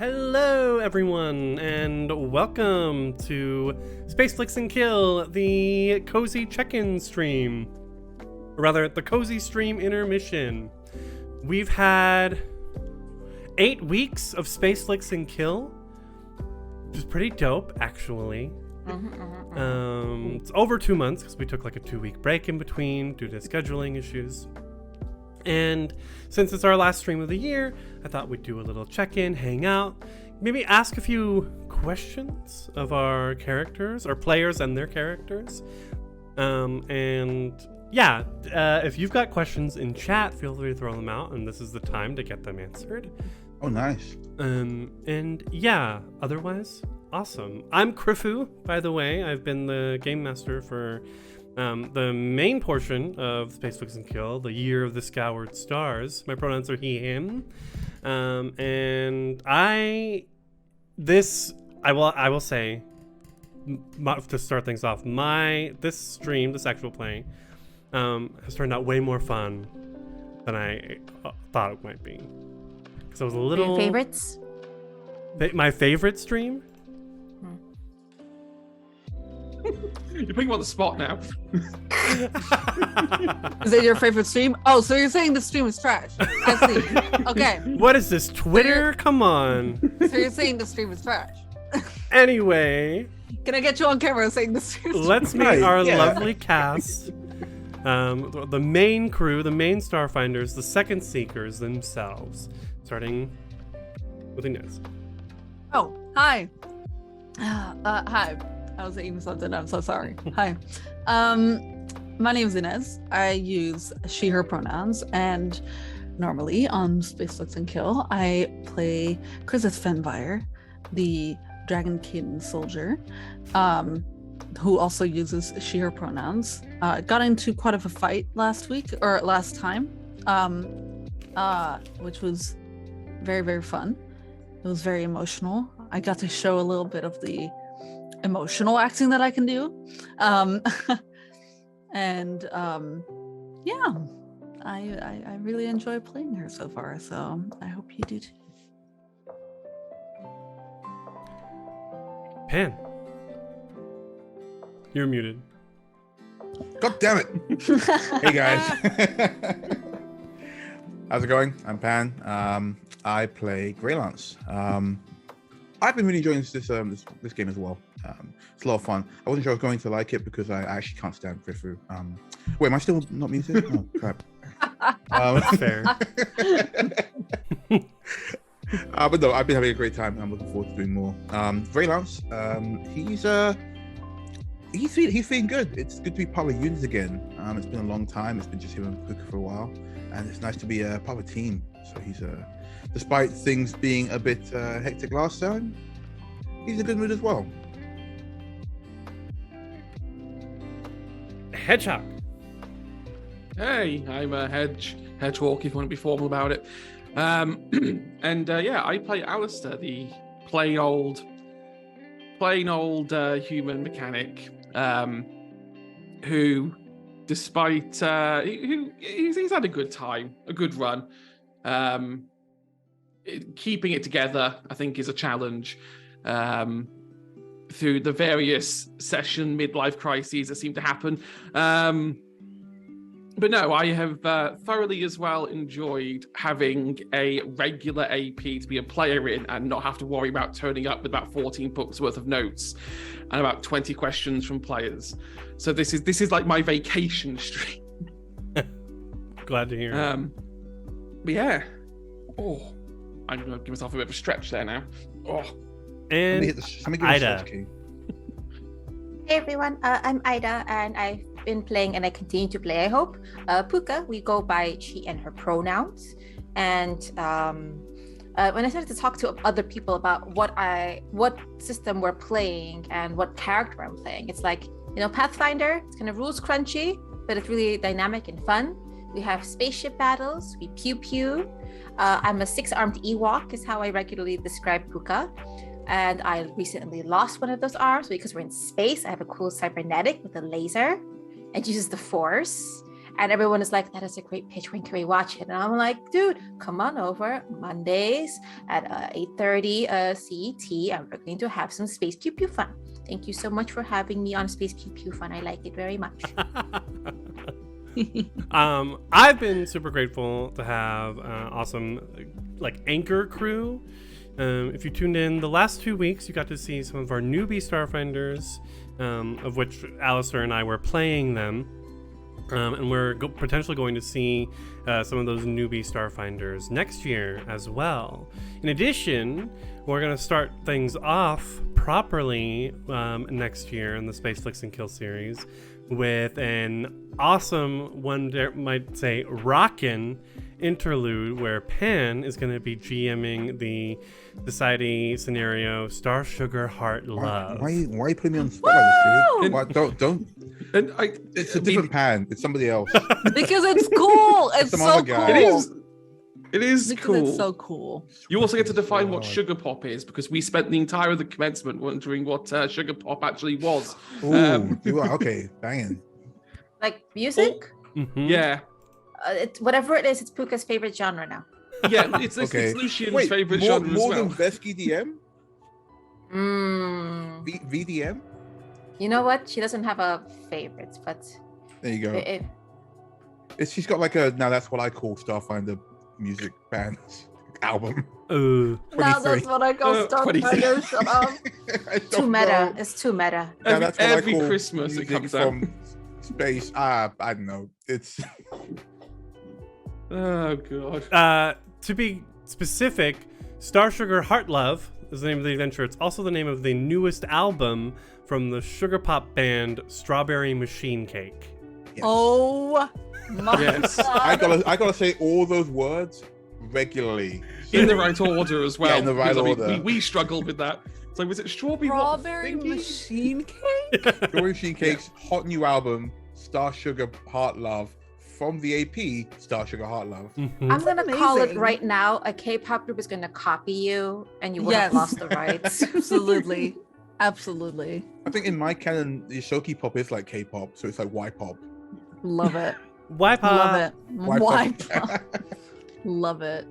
Hello, everyone, and welcome to Spaceflix and Kill, the cozy check-in stream. Or rather, the cozy stream intermission. We've had 8 weeks of Spaceflix and Kill, which is pretty dope, actually. It's over 2 months because we took like a 2-week break in between due to scheduling issues. And since it's our last stream of the year, I thought we'd do a little check-in, hang out, maybe ask a few questions of our characters, our players and their characters. If you've got questions in chat, feel free to throw them out, and this is the time to get them answered. Oh, nice. Otherwise, awesome. I'm Krifu, by the way. I've been the game master for the main portion of Spaceflix and Kill, the Year of the Scoured Stars. My pronouns are he, him. I will say, to start things off, this actual play, has turned out way more fun than I thought it might be. Because I was a little... Your favorites? My favorite stream? You're putting him on the spot now. Is it your favorite stream? Oh, so you're saying the stream is trash. I see. Okay. What is this, Twitter? Come on. So you're saying the stream is trash. Anyway. Can I get you on camera saying the stream is trash? Let's meet our lovely cast. The main crew, the main Starfinders, the second Seekers themselves. Starting with Inez. Oh, hi. Hi. I was eating something. I'm so sorry. Hi. My name is Inez. I use she, her pronouns, and normally on Spaceflix and Kill, I play Chrysis Fenvire, the Dragonkin soldier, who also uses she, her pronouns. Got into quite of a fight last time, which was very, very fun. It was very emotional. I got to show a little bit of the emotional acting that I can do. I really enjoy playing her so far, so I hope you do too. Pan. You're muted. God damn it. Hey guys. How's it going? I'm Pan. I play Greylance. I've been really enjoying this game as well. It's a lot of fun. I wasn't sure I was going to like it because I actually can't stand Krifu. Wait, am I still not muted? Oh, crap. Fair. But no, I've been having a great time. I'm looking forward to doing more. Greylance, he's feeling good. It's good to be part of a unit again. It's been a long time. It's been just him and Puka for a while, and it's nice to be a part of a team. So he's despite things being a bit hectic last time, he's in a good mood as well. Hedgehog. Hey, I'm a Hedgehawk, if you want to be formal about it. I play Alistair, the plain old human mechanic, who, despite he's had a good time, a good run. Keeping it together, I think, is a challenge. Through the various session midlife crises that seem to happen. But no, I have thoroughly as well enjoyed having a regular AP to be a player in and not have to worry about turning up with about 14 books worth of notes and about 20 questions from players. So this is like my vacation stream. Glad to hear. But yeah. Oh, I'm going to give myself a bit of a stretch there now. Oh. And Ida. Hey everyone, I'm Ida, and I've been playing and I continue to play, I hope. Puka, we go by she and her pronouns. And when I started to talk to other people about what system we're playing and what character I'm playing, it's like, Pathfinder, it's kind of rules crunchy, but it's really dynamic and fun. We have spaceship battles, we pew. I'm a 6-armed Ewok is how I regularly describe Puka. And I recently lost one of those arms because we're in space. I have a cool cybernetic with a laser and uses the force. And everyone is like, that is a great pitch. When can we watch it? And I'm like, dude, come on over Mondays at 8:30 CET, and we're going to have some Space Pew Pew fun. Thank you so much for having me on Space Pew Pew fun. I like it very much. I've been super grateful to have awesome anchor crew. If you tuned in the last 2 weeks, you got to see some of our newbie Starfinders, of which Alistair and I were playing them. And we're potentially going to see some of those newbie Starfinders next year as well. In addition, we're going to start things off properly next year in the Spaceflix and Kill series with an awesome, one might say, rockin' interlude where Pan is going to be GMing the society scenario Star Sugar Heart Love. Why are you putting me on the spot like this, dude? What, don't. It's a different Pan. It's somebody else. Because it's cool. It's Some so other cool. guy. It is Because cool. it's so cool. You also get to define what God. sugar pop is, because we spent the entire of the commencement wondering what sugar pop actually was. Ooh, you are okay. Banging. Like music? Mhm. Yeah. Whatever it is, it's Puka's favorite genre now. Yeah, it's Okay. it's Lucian's Wait, favorite more genre as well. than Vesky DM? VDM? You know what? She doesn't have a favorite, but There you go. it, She's got now that's what I call Starfinder music band album. Now 23. that's what I call 23. Starfinder. Shut up. I too don't meta. know. It's too meta. Now that's what Every I call Christmas it music comes out. from space. I don't know. It's Oh god. To be specific, Star Sugar Heart Love is the name of the adventure. It's also the name of the newest album from the sugar pop band Strawberry Machine Cake. yes. Oh my Yes. god. I gotta say all those words regularly. In the right order as well. Yeah, in the right because, I mean, order. we struggled with that. So was it strawberry? what Strawberry thingy? machine cake? Strawberry Machine Cake's hot new album, Star Sugar Heart Love, from the AP, Star Sugar Heart Love. Mhm. I'm gonna call it amazing. right now. A K-pop group is gonna copy you, and you would have Yes. lost the rights. Absolutely. Absolutely. I think in my canon, the Shoki pop is like K-pop, so it's like Y-pop. Love it. Wipe Love it. Y-pop. Why? Love it.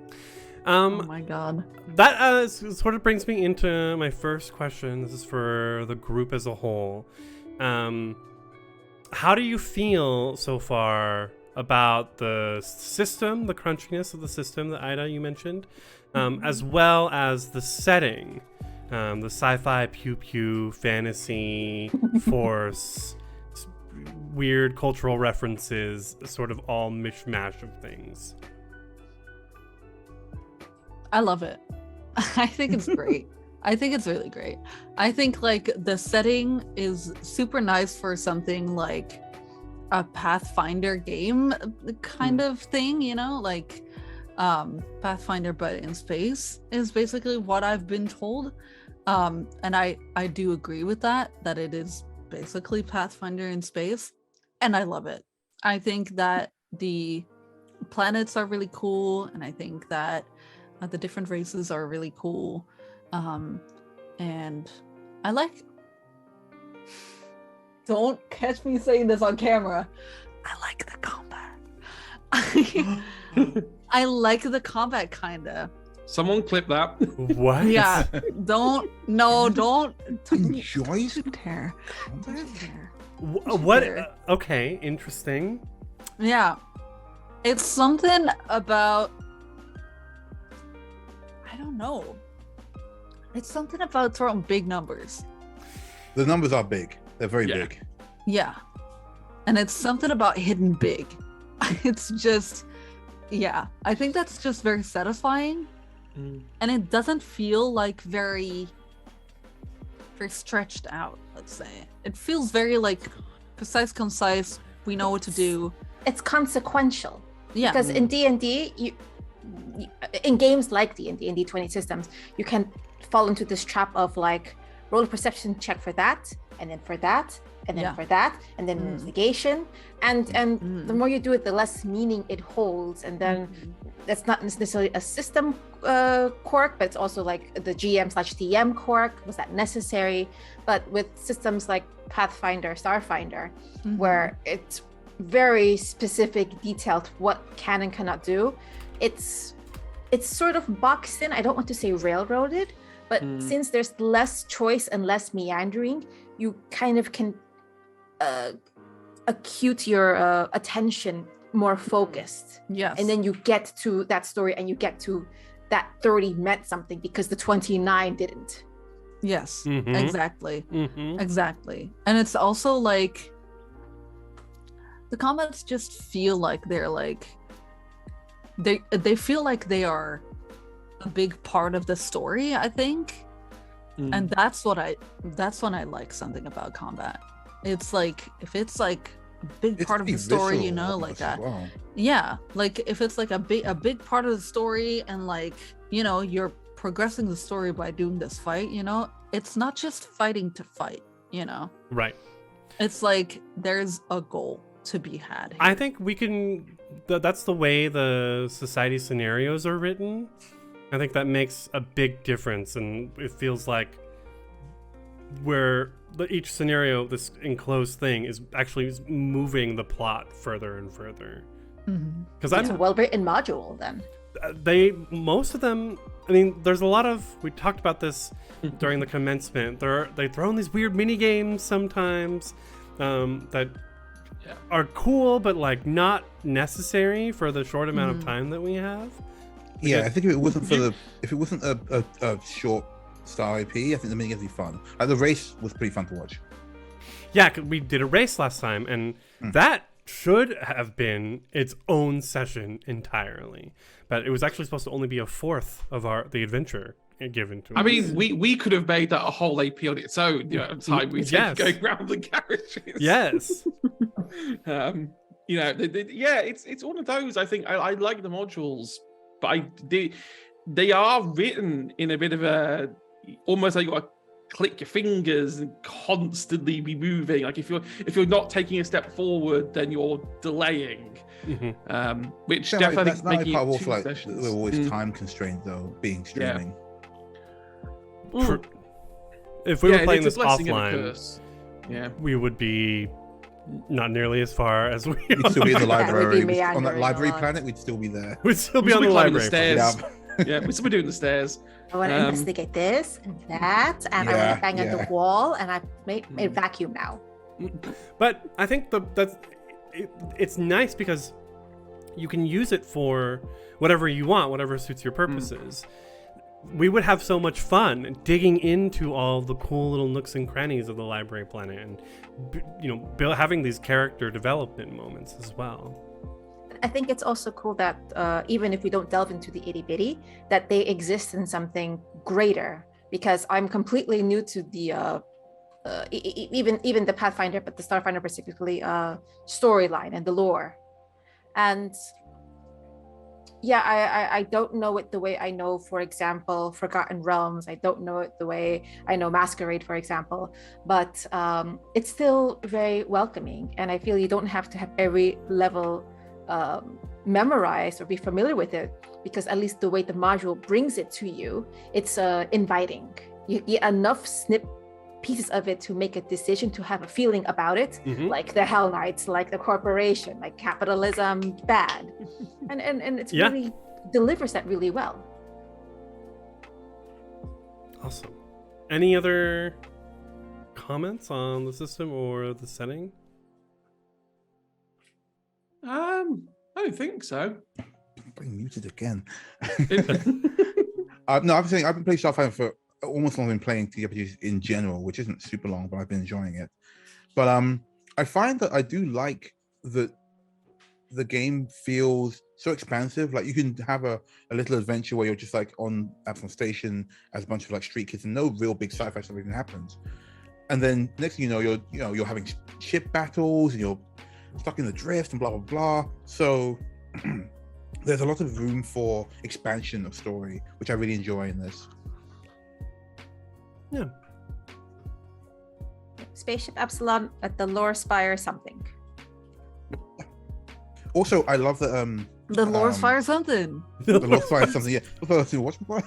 Oh my god. That sort of brings me into my first question. This is for the group as a whole. How do you feel so far about the system, the crunchiness of the system that Ida, you mentioned, as well as the setting, the sci-fi pew-pew, fantasy, force, weird cultural references, sort of all mishmash of things? I love it. I think it's great. I think it's really great. I think the setting is super nice for something like a Pathfinder game kind of thing, Pathfinder but in space is basically what I've been told. And I do agree with that it is basically Pathfinder in space, and I love it. I think that the planets are really cool, and I think that the different races are really cool. And I don't catch me saying this on camera. I like the combat. I like the combat kinda. Someone clip that. What? Yeah. Don't Enjoys tear. What? Okay, interesting. Yeah. It's something about, I don't know. It's something about throwing big numbers. The numbers are big. They're very Yeah. big. Yeah. And it's something about hitting big. It's just, yeah. I think that's just very satisfying. And it doesn't feel very stretched out, let's say. It feels very precise, concise. We know what to do. It's consequential. Yeah. Because in D&D, in games like D&D, in D20 systems, you can fall into this trap of roll a perception check for that, and then for that, and then for that, and then negation. And the more you do it, the less meaning it holds. And then that's not necessarily a system quirk, but it's also the GM/DM quirk. Was that necessary? But with systems like Pathfinder, Starfinder, where it's very specific, detailed what can and cannot do. It's sort of boxed in. I don't want to say railroaded, but since there's less choice and less meandering, you kind of can acute your attention more focused. Yes. And then you get to that story and you get to that 30 meant something because the 29 didn't. Yes, Mhm. exactly. Mhm. Exactly. And it's also like the comments just feel like they're like they feel like they are a big part of the story, I think. And that's when I like something about combat. It's like if it's like a big part of the story, you know, like that. Wow. Yeah, like if it's like a big part of the story and like, you know, you're progressing the story by doing this fight, you know, it's not just fighting to fight, you know. Right. It's like there's a goal to be had here. I think we can. That's the way the society scenarios are written. I think that makes a big difference, and it feels like where each scenario, this enclosed thing, is actually moving the plot further and further. Because It's a well-written module then. most of them. I mean, there's a lot of. We talked about this during the commencement. They throw in these weird mini games sometimes that are cool, but like not necessary for the short amount of time that we have. Yeah, I think if it wasn't a short style IP, I think the minigames would be fun. Like the race was pretty fun to watch. Yeah, 'cause we did a race last time, and that should have been its own session entirely. But it was actually supposed to only be a fourth of the adventure given to us. I mean, we could have made that a whole AP on its own. You know, time we take going around the garages. Yes. You know, it's one of those. I think I like the modules, but they are written in a bit of a almost like you got to click your fingers and constantly be moving. Like if you're not taking a step forward, then you're delaying. Which definitely that's not making part of it also two like sessions. we're always time constrained though, being streaming. If we were playing it's this a blessing and a offline, curse. Yeah. we would be not nearly as far as we We'd still be in the Yeah, we'd library. be On that meandering library a lot. planet, we'd still be there. We'd still be We'd on the climbing library. stairs. Yeah. Yeah, we'd still be doing the stairs. I want to investigate this and that, and I want to bang on the wall, and I made vacuum now. But I think it's nice because you can use it for whatever you want, whatever suits your purposes. We would have so much fun digging into all the cool little nooks and crannies of the library planet, and having these character development moments as well. I think it's also cool that even if we don't delve into the itty bitty, that they exist in something greater. Because I'm completely new to the even the Pathfinder, but the Starfinder particularly storyline and the lore, and I don't know it the way I know, for example, Forgotten Realms. I don't know it the way I know Masquerade, for example, but it's still very welcoming, and I feel you don't have to have every level memorize or be familiar with it, because at least the way the module brings it to you, it's inviting. You get enough pieces of it to make a decision, to have a feeling about it, like the Hell Knights, like the corporation, like capitalism bad, and it's really delivers that really well. Awesome. Any other comments on the system or the setting? I don't think so. I'm muted again. No, I've been playing Starfinder for almost long. I've been playing TTRPGs in general, which isn't super long, but I've been enjoying it. But I find that I do like that the game feels so expansive. Like you can have a little adventure where you're just like on Absalom Station as a bunch of like street kids, and no real big sci-fi stuff even happens. And then next thing you know, you're having ship battles, and you're stuck in the drift and blah blah blah. So there's a lot of room for expansion of story, which I really enjoy in this. Yeah. Spaceship Absalom at the Lore Spire something. Also, I love that the Lore Spire something. The Lore Spire something. Yeah. Watch before.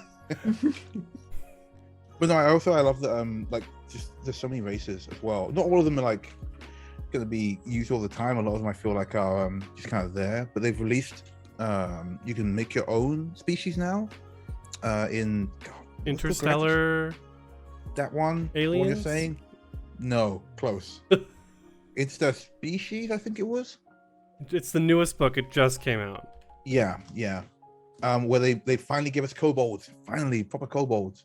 But no, I love that like just there's so many races as well. Not all of them are like going to be used all the time. A lot of them I feel like are just kind of there, but they've released you can make your own species now in Interstellar. That one. Aliens? What you're saying? No, close. Interspecies, I think it was. It's the newest book. It just came out. Yeah. Where they finally give us kobolds. Finally, proper kobolds.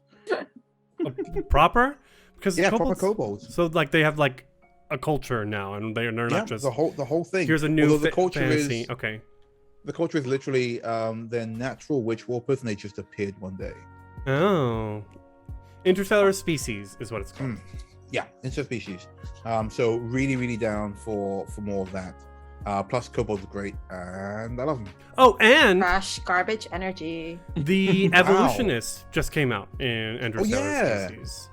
Proper? Because proper kobolds. So like they have like a culture now, and they're not just the whole thing. Here's a new the culture fantasy. is Okay. the culture is literally their natural witch warpers, and they just appeared one day. Oh, Interstellar Species is what it's called. Yeah, interspecies. So really down for more of that. Plus kobolds are great, and I love them. Oh, and Trash, garbage, energy. the Evolutionist just came out in Interstellar Species.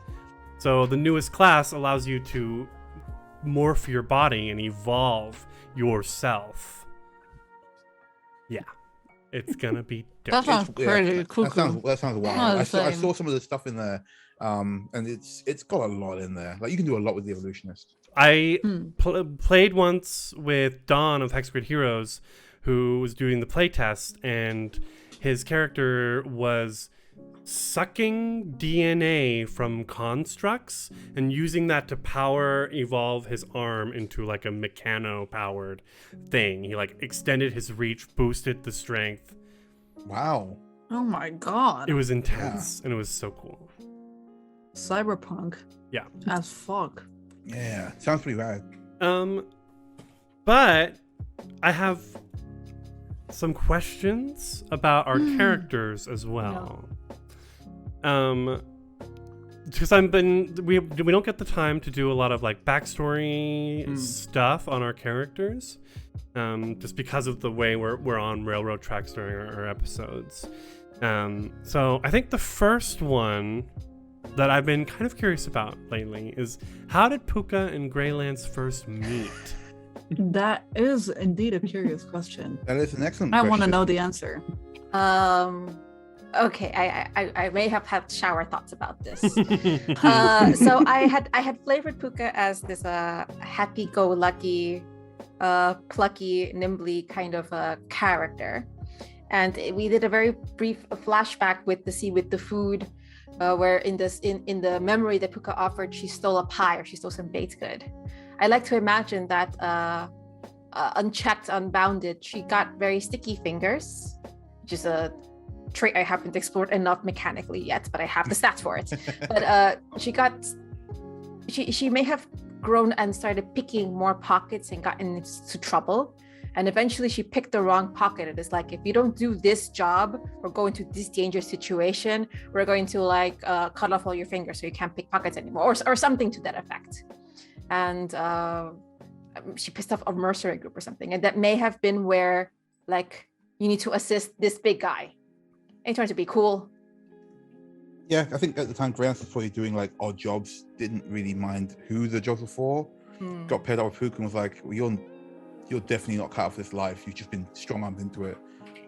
So the newest class allows you to morph your body and evolve yourself. Yeah, it's gonna be dope. That sounds pretty cool. That sounds wild. Oh, I saw same. some of the stuff in there, and it's got a lot in there. Like you can do a lot with the Evolutionist. I played once with Don of Hexgrid Heroes, who was doing the playtest, and his character was sucking DNA from constructs and using that to evolve his arm into like a mechano-powered thing. He like extended his reach, boosted the strength. Wow. Oh my god. It was intense, and it was so cool. Cyberpunk. Yeah. As fuck. Yeah, sounds pretty rad. But I have some questions about our characters as well. Because we don't get the time to do a lot of like backstory stuff on our characters, just because of the way we're on railroad tracks during our episodes. So I think the first one that I've been kind of curious about lately is, how did Puka and Greylance first meet? That is indeed a curious question. That is an excellent I question. want to know the answer. Okay, I may have had shower thoughts about this. So I had flavored Puka as this happy-go-lucky, plucky, nimbly kind of a character, and we did a very brief flashback with the food, where in the memory that Puka offered, she stole a pie, or she stole some baked good. I like to imagine that unchecked, unbounded, she got very sticky fingers, which is a trait I haven't explored enough mechanically yet, but I have the stats for it. But she may have grown and started picking more pockets and gotten into trouble. And eventually she picked the wrong pocket. It is like, if you don't do this job or go into this dangerous situation, we're going to like cut off all your fingers so you can't pick pockets anymore, or something to that effect. And she pissed off a mercenary group or something. And that may have been where, like, you need to assist this big guy. And he turned to be cool. Yeah, I think at the time Grant was probably doing like odd jobs, didn't really mind who the jobs were for. Got paired up with Puka and was like, well, you're definitely not cut out for this life. You've just been strong-armed into it.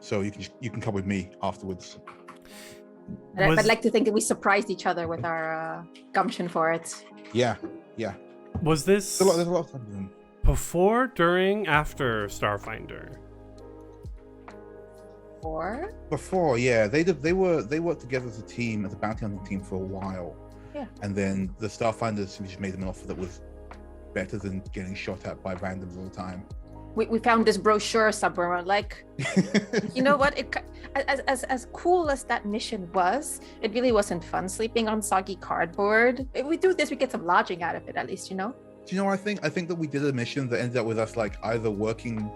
So you can come with me afterwards. I'd like to think that we surprised each other with our gumption for it. Yeah. Was this There's a lot of time. before, during, after Starfinder? Before, yeah. They worked together as a team, as a bounty hunting team for a while. Yeah. And then the Starfinders just made them an offer that was better than getting shot at by randoms all the time. We found this brochure somewhere, like, you know what? As cool as that mission was, it really wasn't fun sleeping on soggy cardboard. If we do this, we get some lodging out of it, at least, you know? Do you know what I think? I think that we did a mission that ended up with us like either working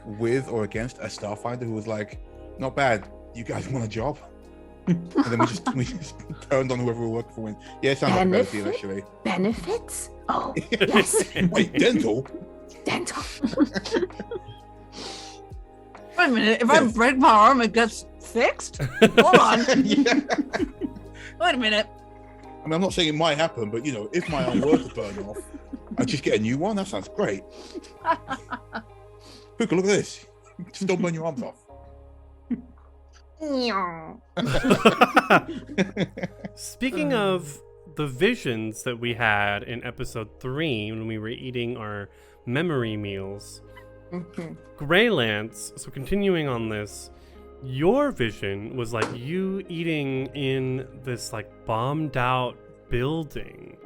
with or against a Starfinder who was like, not bad, you guys want a job? And then we just turned on whoever we were working for. And yeah, it sounds like a better deal, actually. Benefits? Oh, yes. Wait, dental? Dental. Wait a minute, if I break my arm, it gets fixed? Hold on. Yeah. Wait a minute. I mean, I'm not saying it might happen, but you know, if my arm were to burn off, I'd just get a new one. That sounds great. Puka, look at this. Just don't burn your arms off. Speaking of the visions that we had in episode 3 when we were eating our memory meals. Mhm. Greylance, so continuing on this, your vision was like you eating in this like bombed out building.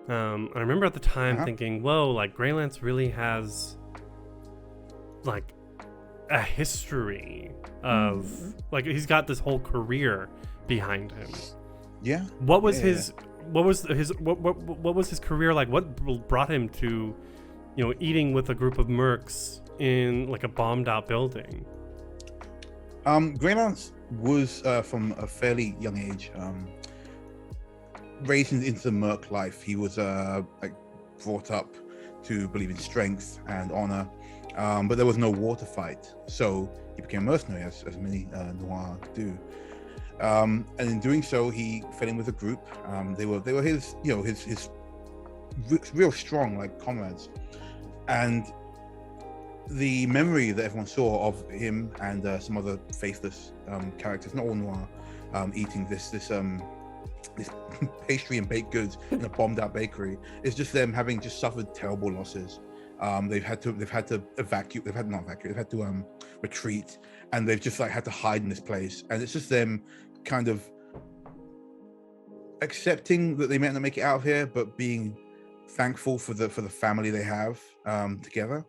I remember at the time thinking, whoa, like Greylance really has like a history of like he's got this whole career behind him. Yeah. What was his what was his career like? What brought him to, you know, eating with a group of mercs in like a bombed out building? Greylance was from a fairly young age raised into the merc life. He was like brought up to believe in strength and honor, but there was no war to fight, so he became a mercenary, as many Noir do. And in doing so, he fell in with a group. They were his, you know, his real strong like comrades, and the memory that everyone saw of him and some other faithless characters, not all Noir, eating this pastry and baked goods in a bombed out bakery, is just them having just suffered terrible losses. They've had to retreat, and they've just like had to hide in this place, and it's just them kind of accepting that they may not make it out of here, but being thankful for the family they have together.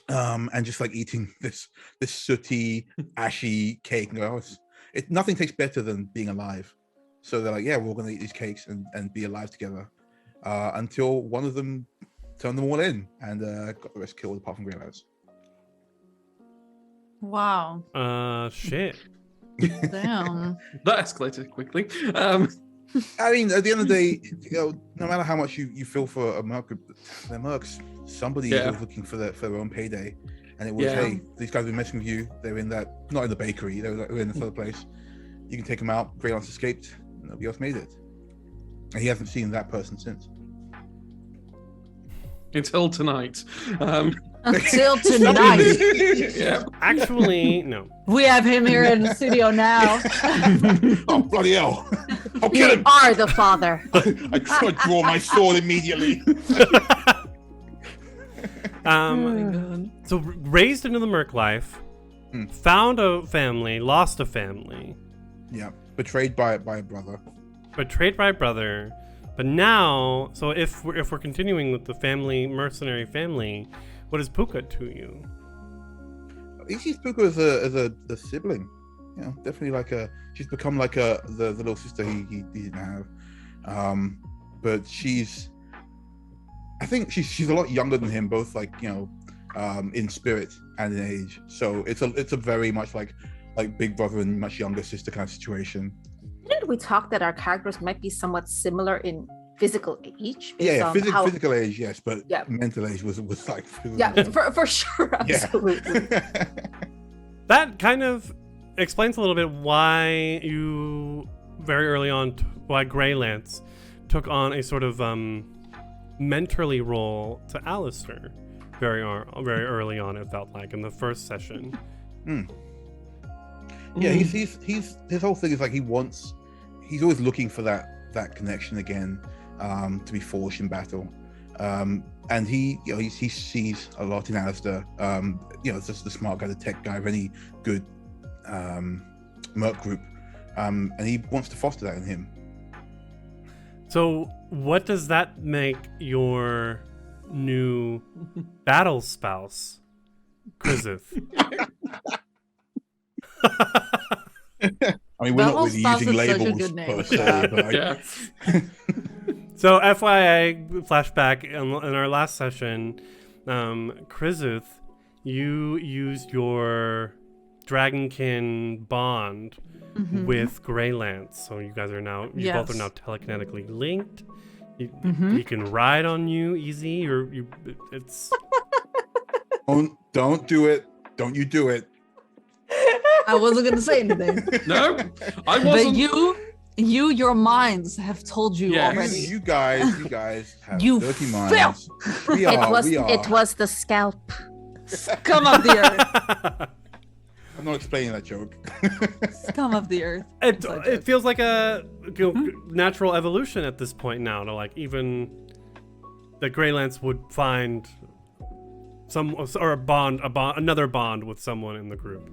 And just like eating this sooty, ashy cake. Nothing tastes better than being alive. So they're like, yeah, we're all gonna eat these cakes and be alive together, until one of them turned them all in and got the rest killed, apart from Greylance. Wow. Shit. Damn. That escalated quickly. I mean, at the end of the day, you know, no matter how much you feel for a merc group, they're mercs. Somebody was looking for their own payday, and it was, hey, these guys have been messing with you. They're in that, not in the bakery, they were in this other place. You can take them out. Greylance escaped. Nobody else made it, and he hasn't seen that person since. Until tonight. Until tonight. Yeah. Actually, no. We have him here in the studio now. Oh, bloody hell. I'll You kill him. are the father. I try to draw my sword immediately. So raised into the merc life, found a family, lost a family. Yeah, betrayed by a brother. Betrayed by a brother. But now, so if we're continuing with the family, mercenary family, what is Puka to you? He sees Puka as a sibling. Yeah, definitely she's become like the little sister he didn't have. But I think she's a lot younger than him, both like, you know, in spirit and in age. So it's a very much like big brother and much younger sister kind of situation. Didn't we talk that our characters might be somewhat similar in physical age? Yeah, physical age, yes, but mental age was like for sure, absolutely. Yeah. That kind of explains a little bit why you very early on, why Greylance took on a sort of mentorly role to Alistair very early on. It felt like in the first session. Yeah, he's his whole thing is like he's always looking for that connection again, to be forged in battle, and he sees a lot in Alistair. It's just the smart guy, the tech guy of any good merc group, and he wants to foster that in him. So what does that make your new battle spouse, Krizith? I mean, we're not really using labels per se, but So FYI, flashback in our last session, Krizith, you used your Dragonkin bond with Greylance, so you guys are now both are now telekinetically linked. He can ride on you easy, or it's. Don't do it! Don't you do it! I wasn't gonna say anything. No, I wasn't. But your minds have told you already. You guys have dirty minds. Filth. We are. It was the scalp. Scum of the earth. I'm not explaining that joke. Scum of the earth. It feels like a natural evolution at this point now, to like even that Greylance would find another bond with someone in the group.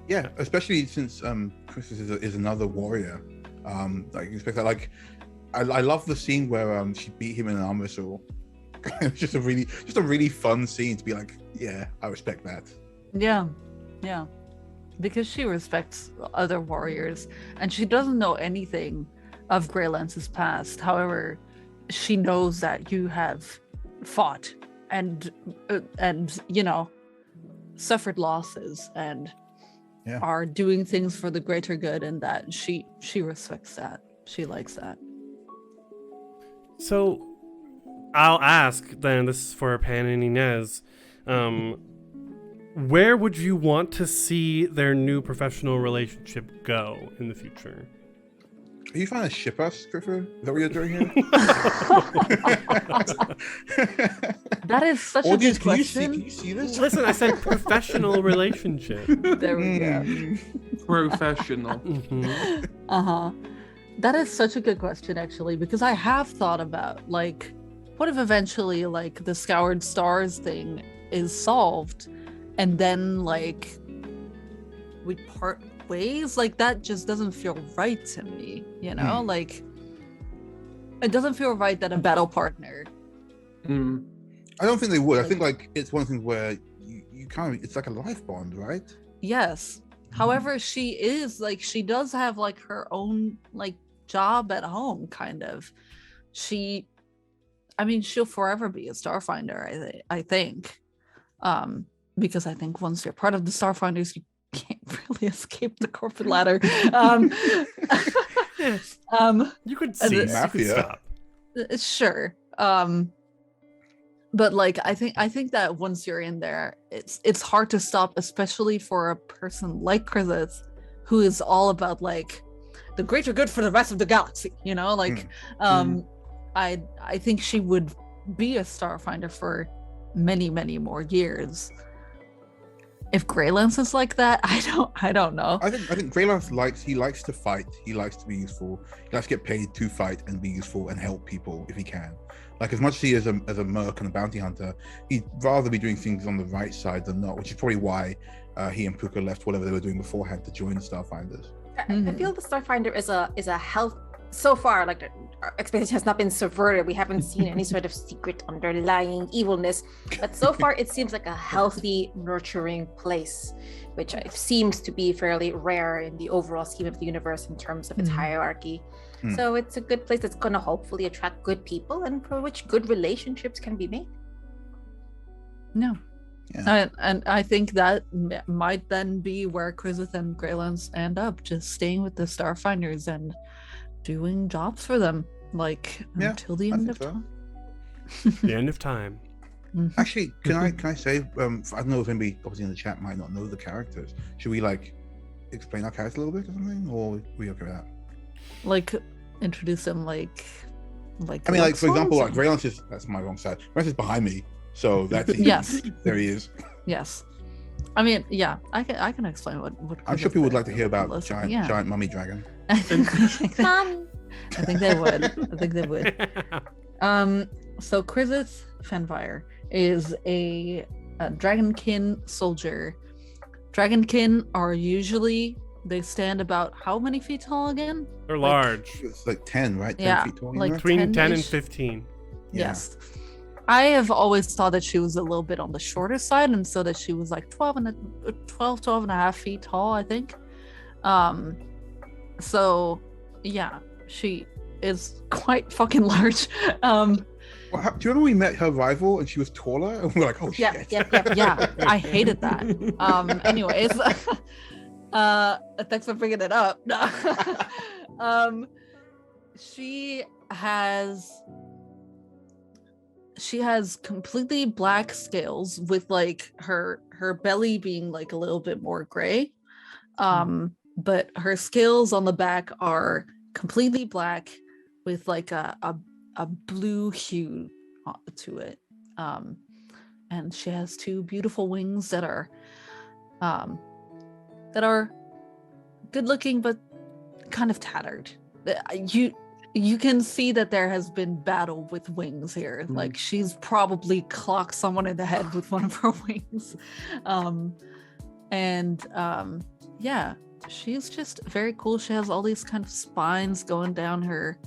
Yeah, especially since Chris is another warrior. Like you expect that. Like, I love the scene where she beat him in an arm wrestle. It's just a really fun scene to be like, yeah, I respect that. Yeah, because she respects other warriors, and she doesn't know anything of Greylance's past. However, she knows that you have fought and suffered losses and are doing things for the greater good, and that she respects that. She likes that. So I'll ask then, this is for Pan and Inez, where would you want to see their new professional relationship go in the future? Are you trying to ship us, Griffin? Is that what you're doing here? That is such a good question. Can you see this? Listen, I said professional relationship. There we go. Professional. That is such a good question, actually, because I have thought about, like, what if eventually, like, the Scoured Stars thing is solved, and then, like, we part ways? Like, that just doesn't feel right to me, you know? Like, it doesn't feel right that a battle partner. I don't think they would. I think, like, it's one of the things where you kind of, it's like a life bond, right? Yes. However, she is, like, she does have, like, her own, like, job at home, kind of. She'll forever be a Starfinder, I think. Because I think once you're part of the Starfinders, you can't really escape the corporate ladder. You could see Mafia. Sure. But like I think that once you're in there, it's hard to stop, especially for a person like Chrysis, who is all about like the greater good for the rest of the galaxy, you know? Like I think she would be a Starfinder for many, many more years. If Greylance is like that, I don't know. I think Greylance likes to fight. He likes to be useful. He likes to get paid to fight and be useful and help people if he can. Like, as much as he is as a merc and a bounty hunter, he'd rather be doing things on the right side than not, which is probably why he and Puka left whatever they were doing beforehand to join the Starfinders. I feel the Starfinder is a health. So far, like, our expectation has not been subverted. We haven't seen any sort of secret underlying evilness, but so far it seems like a healthy, nurturing place, which seems to be fairly rare in the overall scheme of the universe in terms of its hierarchy. So it's a good place that's going to hopefully attract good people and for which good relationships can be made. No. Yeah. And I think that might then be where Chrysis and Greylance end up, just staying with the Starfinders and doing jobs for them, like, until the end of time. The end of time. Actually, can I say, I don't know if anybody obviously in the chat might not know the characters. Should we like explain our characters a little bit or something, or are we okay with that? Like, introduce them, like. I mean, like, for example, like Greylance is, that's my wrong side. Greylance is behind me, so that's easy. Yes. There he is. Yes. I mean, yeah, I can explain what I'm sure people would like to hear about giant mummy dragon. I think they would. So Chrysis Fenfire is a dragonkin soldier. Dragonkin are usually, they stand about how many feet tall again? They're large. It's like 10, right? 10 Yeah, feet tall. like Between 10 and 10-ish. 15. Yeah. Yes. I have always thought that she was a little bit on the shorter side, and so that she was like 12 and a half feet tall, I think. So yeah, she is quite fucking large. Well, do you remember we met her rival and she was taller? And we were like, oh shit. Yeah, I hated that. Anyways, thanks for bringing it up. She has completely black scales with like her belly being like a little bit more gray. But her scales on the back are completely black with like a blue hue to it. And she has two beautiful wings that are good looking but kind of tattered. you can see that there has been battle with wings here. Like she's probably clocked someone in the head with one of her wings. Yeah, she's just very cool. She has all these kind of spines going down her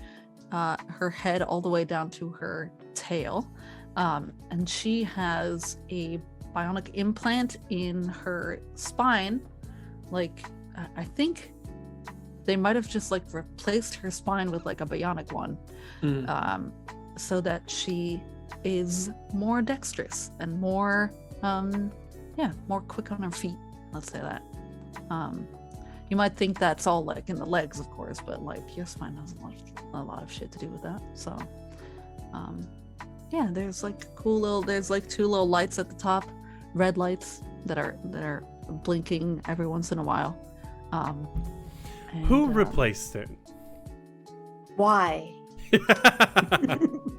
head all the way down to her tail. And she has a bionic implant in her spine. Like, I think they might have just like replaced her spine with like a bionic one, so that she is more dexterous and more more quick on her feet. Let's say that. You might think that's all like in the legs, of course, but like your spine has a lot of shit to do with that. So there's like there's like two little lights at the top, red lights that are blinking every once in a while. Who replaced it? Why?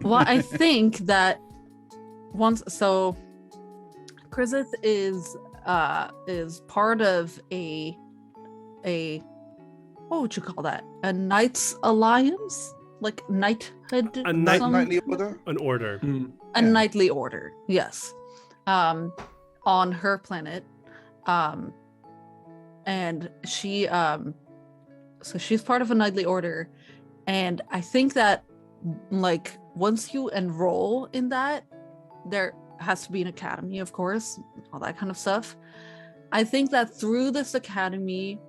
Well, I think that Krizith is part of a what would you call that? A Knights Alliance? Like knighthood? Knightly order? An order. A knightly order, yes. On her planet. And she so she's part of a knightly order, and I think that like once you enroll in that, there has to be an academy, of course, all that kind of stuff. I think that through this academy,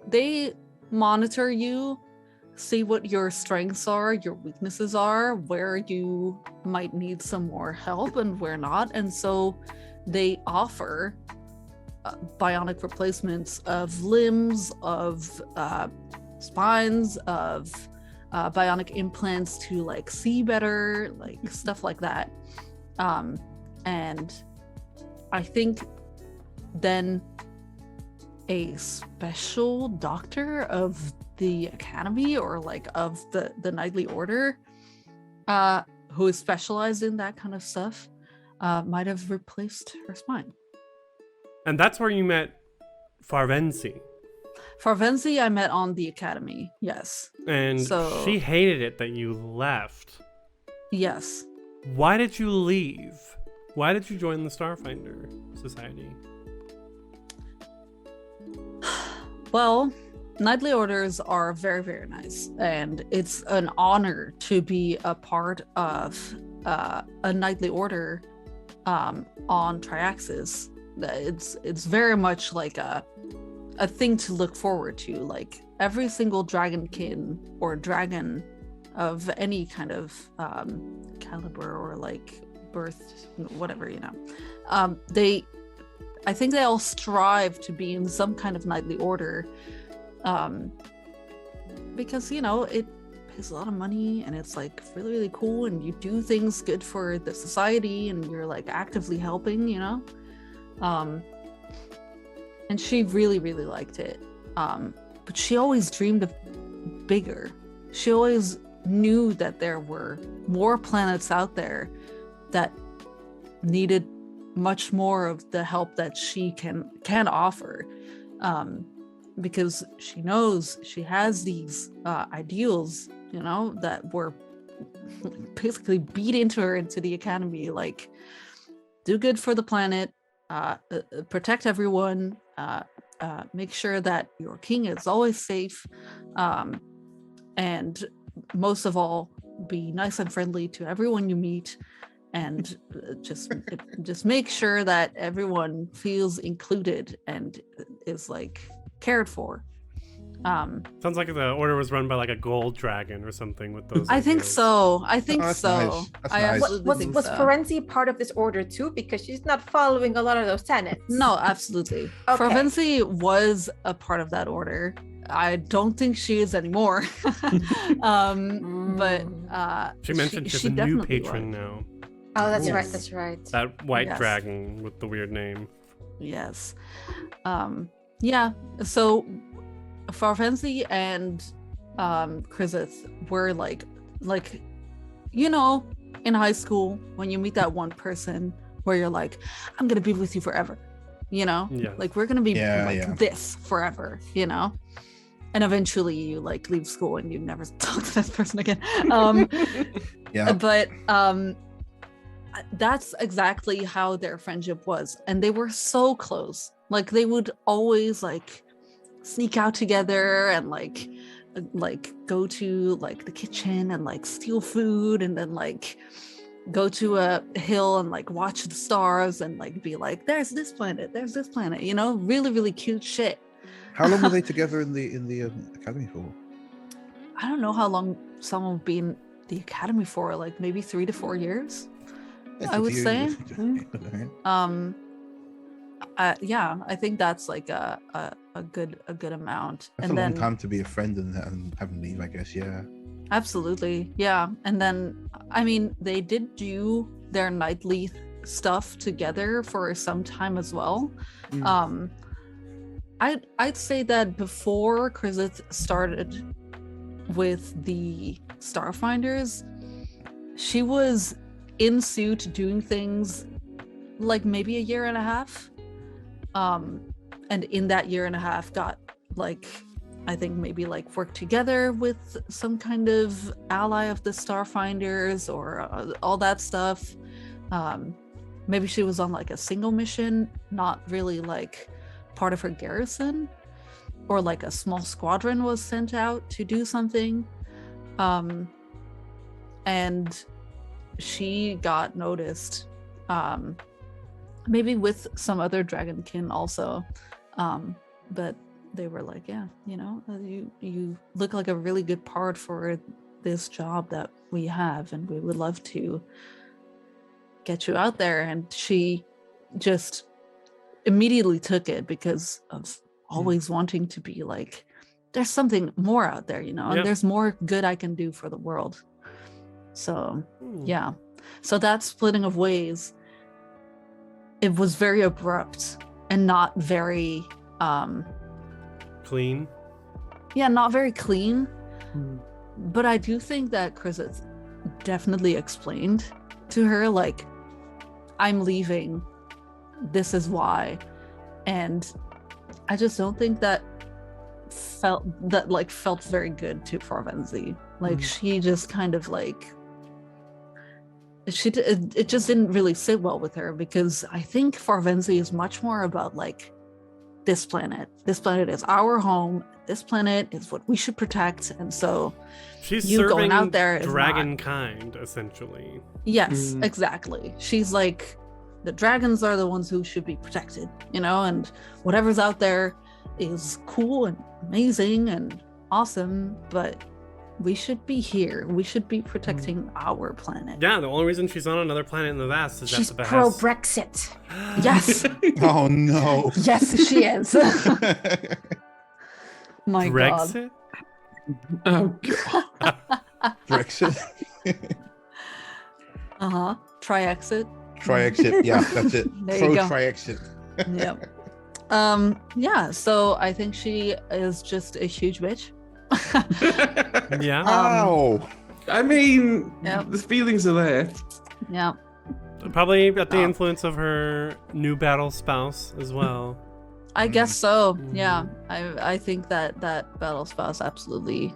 they monitor you, see what your strengths are, your weaknesses are, where you might need some more help and where not, and so they offer bionic replacements of limbs, of spines, of bionic implants to like see better, like stuff like that. And I think then a special doctor of the academy or like of the knightly order who is specialized in that kind of stuff might have replaced her spine. And that's where you met Farvenzi. Farvenzi I met on the academy, yes. And so, she hated it that you left. Yes. Why did you leave? Why did you join the Starfinder Society? Well, knightly orders are very, very nice. And it's an honor to be a part of a knightly order on Triaxis. It's very much like a thing to look forward to. Like every single dragonkin or dragon of any kind of caliber or like birth, whatever, I think they all strive to be in some kind of knightly order, because it pays a lot of money and it's like really, really cool, and you do things good for the society and you're like actively helping, and she really, really liked it, but she always dreamed of bigger. She always knew that there were more planets out there that needed much more of the help that she can offer, because she knows she has these ideals, that were basically beat into her into the academy, like do good for the planet, protect everyone, make sure that your king is always safe, and most of all, be nice and friendly to everyone you meet, and just make sure that everyone feels included and is like cared for. Sounds like the order was run by like a gold dragon or something with those. I think so. That's nice. That's nice. Was Forenzi part of this order too? Because she's not following a lot of those tenets. No, absolutely. Okay. Forenzi was a part of that order. I don't think she is anymore. But she mentioned she's a new patron now. Oh, that's right. That's right. That white dragon with the weird name. Yes. Yeah. So Farvenzi and Krizith were like in high school when you meet that one person where you're like, I'm gonna be with you forever, like we're gonna be this forever, and eventually you like leave school and you never talk to that person again. Yeah. But that's exactly how their friendship was, and they were so close. Like they would always like sneak out together and like go to like the kitchen and like steal food, and then like go to a hill and like watch the stars and like be like, there's this planet, you know, really, really cute shit. How long were they together in the academy for? I don't know how long someone would be in the academy for, like maybe 3 to 4 years. I would say. Yeah, I think that's like a good amount. That's and a then long time to be a friend and have them leave, I guess. Yeah. absolutely, yeah. And then I mean, they did do their nightly stuff together for some time as well. I'd say that before Krizith started with the Starfinders, she was in suit doing things like maybe a year and a half. And in that year and a half got like, I think maybe like worked together with some kind of ally of the Starfinders or all that stuff. Maybe she was on like a single mission, not really like part of her garrison, or like a small squadron was sent out to do something. And she got noticed, maybe with some other dragonkin also, but they were like, yeah, you know, you look like a really good part for this job that we have, and we would love to get you out there. And she just immediately took it because of always wanting to be like, there's something more out there, you know, and there's more good I can do for the world. So yeah, so that splitting of ways, it was very abrupt and not very Clean. Yeah, not very clean. But I do think that Krizith definitely explained to her, like, I'm leaving, this is why. And I just don't think that felt very good to Farvenzi. Like she just kind of like, it just didn't really sit well with her, because I think Farvenzi is much more about like, this planet is our home, this planet is what we should protect, and so she's you serving going out there is dragon not. kind, essentially. Yes, exactly. She's like, the dragons are the ones who should be protected, you know, and whatever's out there is cool and amazing and awesome, but we should be here. We should be protecting our planet. Yeah, the only reason she's on another planet in the vast is She's that the behest. pro-Brexit. Yes. Oh no. Yes, she is. My God. Brexit? Oh god. Brexit. Tri-exit. Try-exit. Yeah, that's it. There you go. Try-exit. Yep. Yeah, so I think she is just a huge bitch. Yeah. Ow. I mean, Yep. the feelings are there. Yeah. Probably got the influence of her new battle spouse as well. I guess so. Yeah. I think that battle spouse absolutely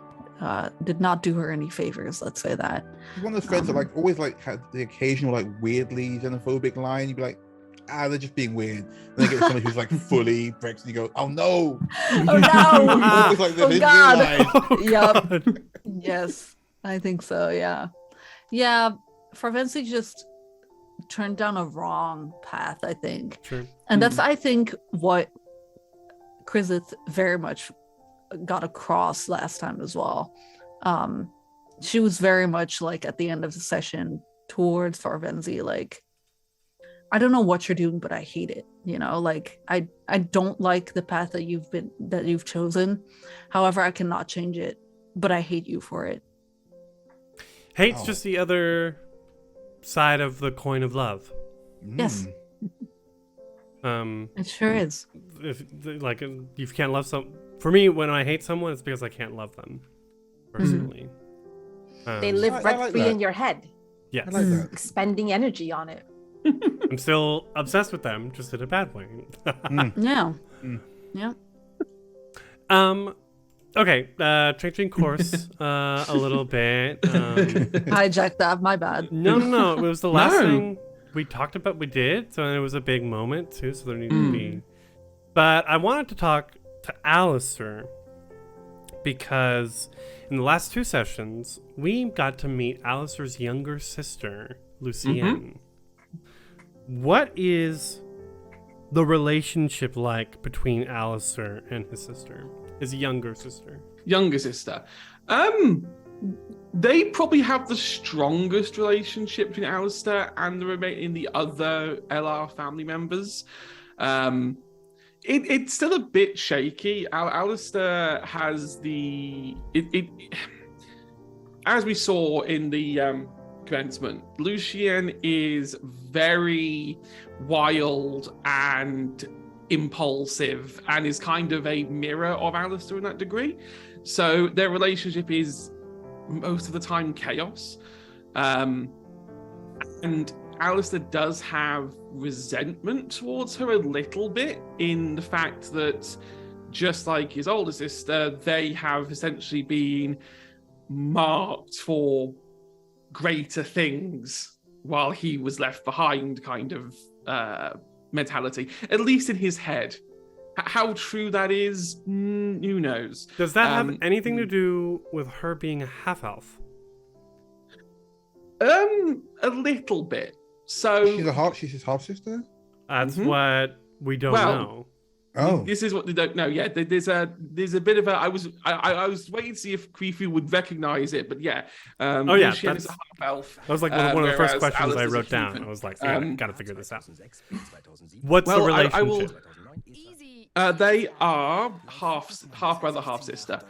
did not do her any favors, let's say that. She's one of those friends that like always like had the occasional like weirdly xenophobic line. You'd be like, they're just being weird. And then you get someone who's like fully Brexit, and you go, oh no. Oh no. Always like Oh, this in God. real life. Yep. Yes, I think so. Yeah. Yeah. Farvenzi just turned down a wrong path, I think. True. And that's, I think, what Krizith very much got across last time as well. She was very much like at the end of the session towards Farvenzi, like, I don't know what you're doing, but I hate it. You know, like I don't like the path that you've chosen. However, I cannot change it, but I hate you for it. Hate's just the other side of the coin of love. Yes. It sure is. If like you can't love for me, when I hate someone, it's because I can't love them personally. They live I rent like free that. in your head, Yes. I like that. expending energy on it. I'm still obsessed with them, just in a bad way. Yeah. Mm. Yeah. Okay, changing course a little bit. Hijacked that. My bad. No. It was the last No. thing we talked about. We did, so it was a big moment too. So there needed to be. But I wanted to talk to Alistair because in the last 2 sessions we got to meet Alistair's younger sister, Lucienne. What is the relationship like between Alistair and his sister, his younger sister? Younger sister. They probably have the strongest relationship between Alistair and the remaining the other LR family members. It's still a bit shaky. Alistair has as we saw in the commencement, Lucien is very wild and impulsive and is kind of a mirror of Alistair in that degree. So their relationship is most of the time chaos. And Alistair does have resentment towards her a little bit in the fact that, just like his older sister, they have essentially been marked for greater things while he was left behind kind of mentality, at least in his head. How true that is, who knows? Does that have anything to do with her being a half-elf? A little bit. So she's his half sister. That's what we don't know. Oh, this is what they don't know. Yeah, there's a bit of a. I was waiting to see if Creefy would recognize it, but yeah. Lucien is a half elf. That was like one of the first questions I wrote down. I was like, gotta figure this out. What's the relationship? They are half brother, half sister.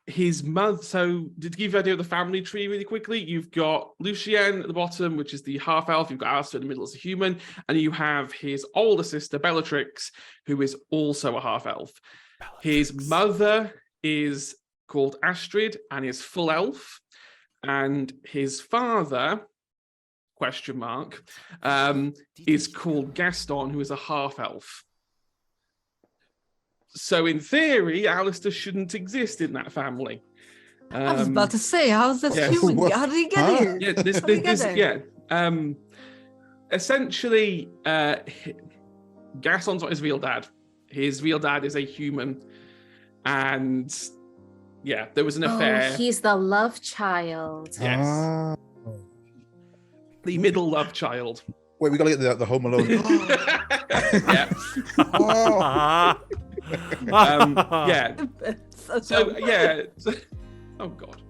His mother. So to give you an idea of the family tree really quickly, you've got Lucien at the bottom, which is the half elf. You've got Alistair in the middle as a human, and you have his older sister Bellatrix, who is also a half elf. His mother is called Astrid and is full elf, and his father is called Gaston, who is a half elf. So in theory, Alistair shouldn't exist in that family. I was about to say, how's this human? How did he get here? Yeah, essentially, Gaston's not his real dad. His real dad is a human, and yeah, there was an affair. Oh, he's the love child. Yes, the middle love child. Wait, we gotta get the Home Alone. Yeah. Yeah. So yeah. Oh God.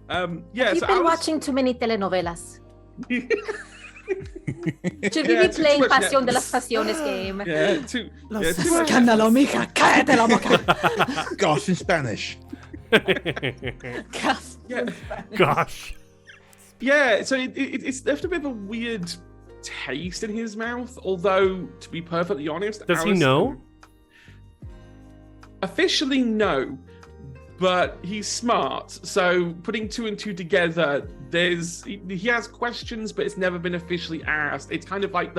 Yeah. You've been watching too many telenovelas. Should we be playing Pasión de las Pasiones game? Yeah. Too much. Escándalo, mija, cállate la boca. Gosh, in Spanish. Gosh. Yeah. So it's left a bit of a weird taste in his mouth. Although, to be perfectly honest, does he know? Officially, no, but he's smart. So putting 2 and 2 together, he has questions, but it's never been officially asked. It's kind of like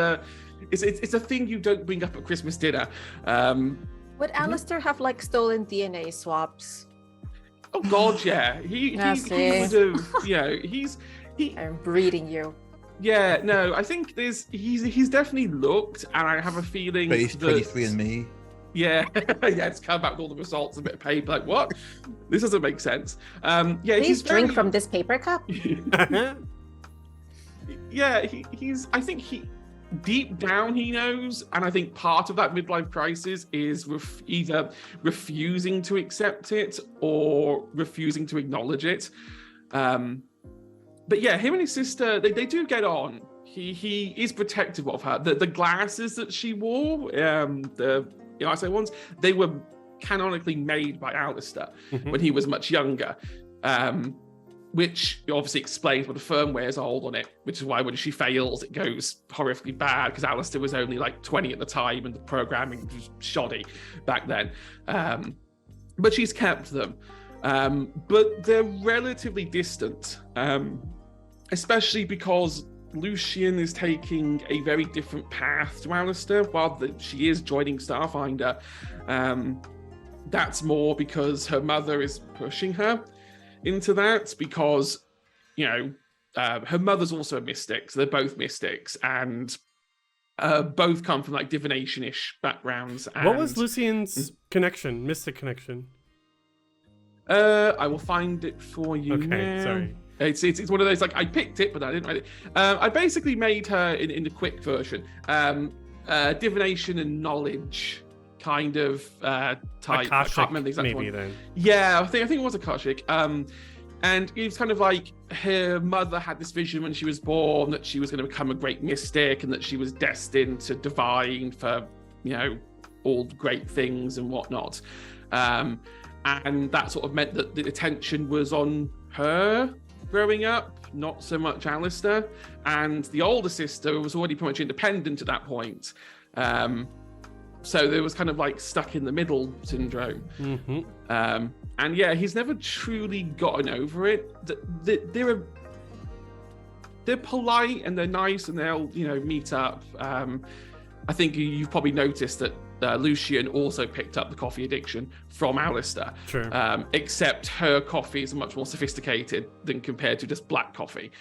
it's a thing you don't bring up at Christmas dinner. Would Alistair have like stolen DNA swabs? Oh God, yeah. He would have. I'm breeding you. Yeah, no, I think he's definitely looked, and I have a feeling But he's 23andMe. Yeah, it's come back with all the results, a bit of paper, like, what? This doesn't make sense. Yeah, please drink from this paper cup. Yeah, I think deep down he knows, and I think part of that midlife crisis is either refusing to accept it or refusing to acknowledge it. But yeah, him and his sister, they do get on. He is protective of her. The glasses that she wore, the eyesight ones, they were canonically made by Alistair when he was much younger, which obviously explains why the firmware is old on it, which is why when she fails, it goes horrifically bad, because Alistair was only like 20 at the time and the programming was shoddy back then. But she's kept them. But they're relatively distant, especially because Lucien is taking a very different path to Alistair. While she is joining Starfinder, that's more because her mother is pushing her into that, because, her mother's also a mystic, so they're both mystics, and both come from like divination-ish backgrounds. And, what was Lucian's connection, mystic connection? I will find it for you. Okay, now. sorry. It's one of those, like, I picked it, but I didn't write it. I basically made her, in the quick version, divination and knowledge kind of type. Akashic, I can't remember the exact maybe one. then. Yeah, I think it was Akashic. And it was kind of like her mother had this vision when she was born that she was going to become a great mystic and that she was destined to divine for, all great things and whatnot. And that sort of meant that the attention was on her growing up, not so much Alistair. And the older sister was already pretty much independent at that point. So there was kind of like stuck in the middle syndrome. Mm-hmm. And yeah, he's never truly gotten over it. They're polite and they're nice and they'll, meet up. I think you've probably noticed that Lucian also picked up the coffee addiction from Alistair. Sure. Except her coffee is much more sophisticated than compared to just black coffee.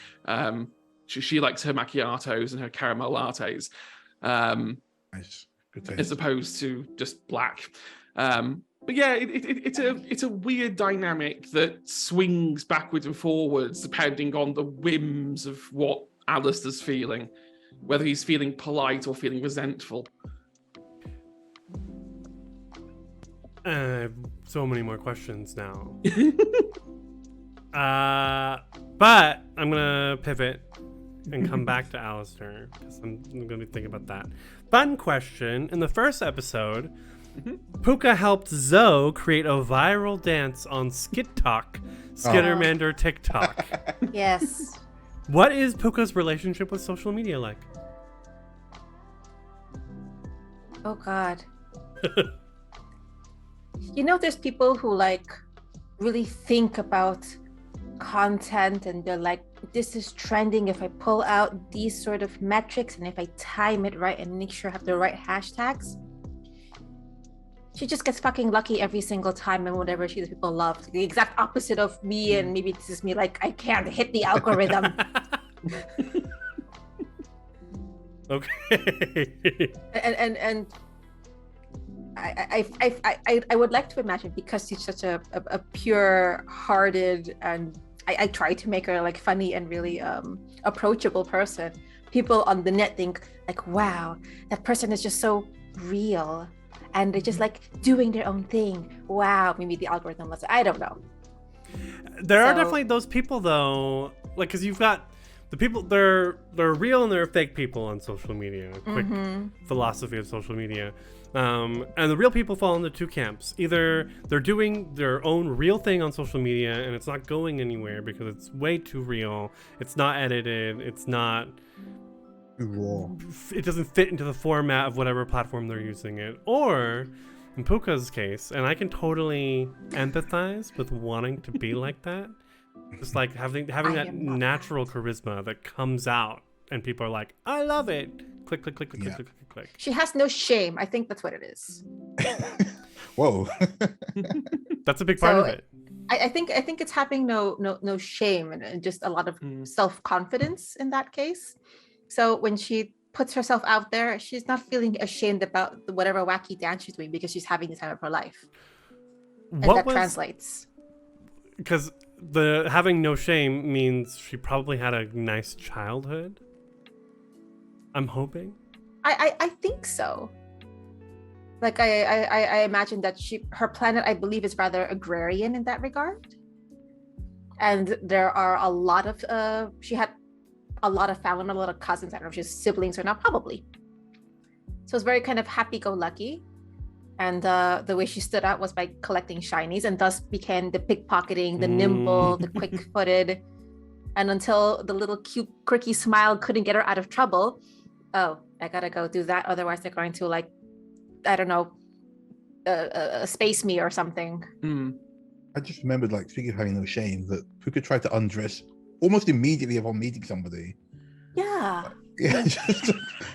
She likes her macchiatos and her caramel lattes. Nice. Good taste. As opposed to just black. But yeah, it's a weird dynamic that swings backwards and forwards depending on the whims of what Alistair's feeling, whether he's feeling polite or feeling resentful. So many more questions now. But I'm gonna pivot and come back to Alistair because I'm gonna be thinking about that. Fun question. In the first episode, Puka helped Zoe create a viral dance on Skittermander TikTok. Yes. What is Puka's relationship with social media like? Oh God. There's people who like really think about content and they're like, this is trending if I pull out these sort of metrics and if I time it right and make sure I have the right hashtags. She just gets fucking lucky every single time and whatever people love. The exact opposite of me, and maybe this is me like, I can't hit the algorithm. Okay. and I would like to imagine, because she's such a pure-hearted, and I try to make her like funny and really approachable person. People on the net think like, wow, that person is just so real, and they're just like doing their own thing. Wow, maybe the algorithm was, I don't know. There are definitely those people though, like, because you've got the people, they're real and they're fake people on social media. A quick philosophy of social media. And the real people fall into two camps. Either they're doing their own real thing on social media and it's not going anywhere because it's way too real. It's not edited. It's not raw. It doesn't fit into the format of whatever platform they're using it. Or in Puka's case, and I can totally empathize with wanting to be like that. Just like having that natural charisma that comes out and people are like, I love it. Click, click, click, click, click, click, click, click. She has no shame. I think that's what it is. Whoa. That's a big part of it. I think it's having no shame and just a lot of self-confidence in that case. So when she puts herself out there, she's not feeling ashamed about whatever wacky dance she's doing because she's having the time of her life. And that translates. Because the having no shame means she probably had a nice childhood. I'm hoping. I think so. Like I imagine that her planet, I believe, is rather agrarian in that regard. And there are a lot of she had a lot of family, a lot of cousins. I don't know if she has siblings or not, probably. So it's very kind of happy-go-lucky. And the way she stood out was by collecting shinies, and thus became the pickpocketing, the nimble, the quick-footed. And until the little cute, quirky smile couldn't get her out of trouble, oh, I gotta go do that. Otherwise, they're going to, like, I don't know, space me or something. I just remembered, like, speaking of having no shame, that Puka tried to undress almost immediately upon meeting somebody. Yeah. Yeah, just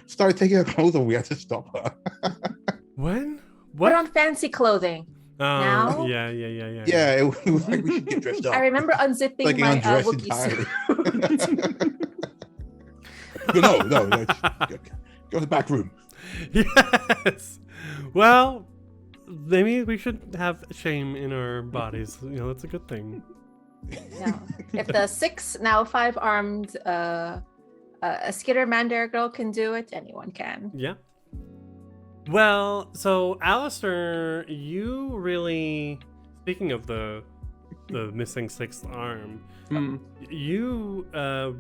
started taking her clothes off. We had to stop her. When? Put on fancy clothing. Now? Yeah. Yeah, it was like we should get dressed up. I remember unzipping Like my undressed Wookiee suit. No, go to the back room. Yes. Well, maybe we should have shame in our bodies. That's a good thing. No. If the 6, now 5-armed Skittermander girl can do it, anyone can. Yeah. Well, so Alistair, you really, speaking of the missing 6th arm, you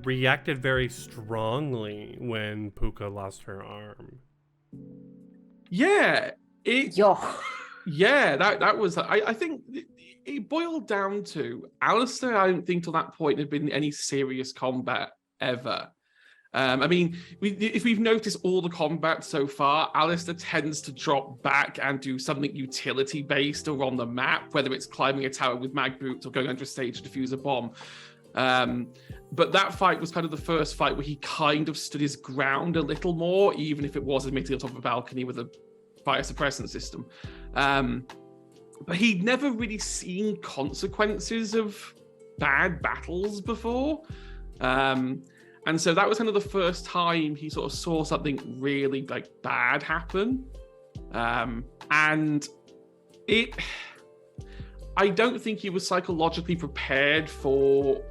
reacted very strongly when Puka lost her arm. Yeah, Yeah, that was. I think it boiled down to Alistair. I don't think till that point had been any serious combat ever. I mean, if we've noticed all the combat so far, Alistair tends to drop back and do something utility-based or on the map, whether it's climbing a tower with mag boots or going under a stage to defuse a bomb. But that fight was kind of the first fight where he kind of stood his ground a little more, even if it was admittedly on top of a balcony with a fire suppressant system. But he'd never really seen consequences of bad battles before. And so that was kind of the first time he sort of saw something really bad happen. And I don't think he was psychologically prepared for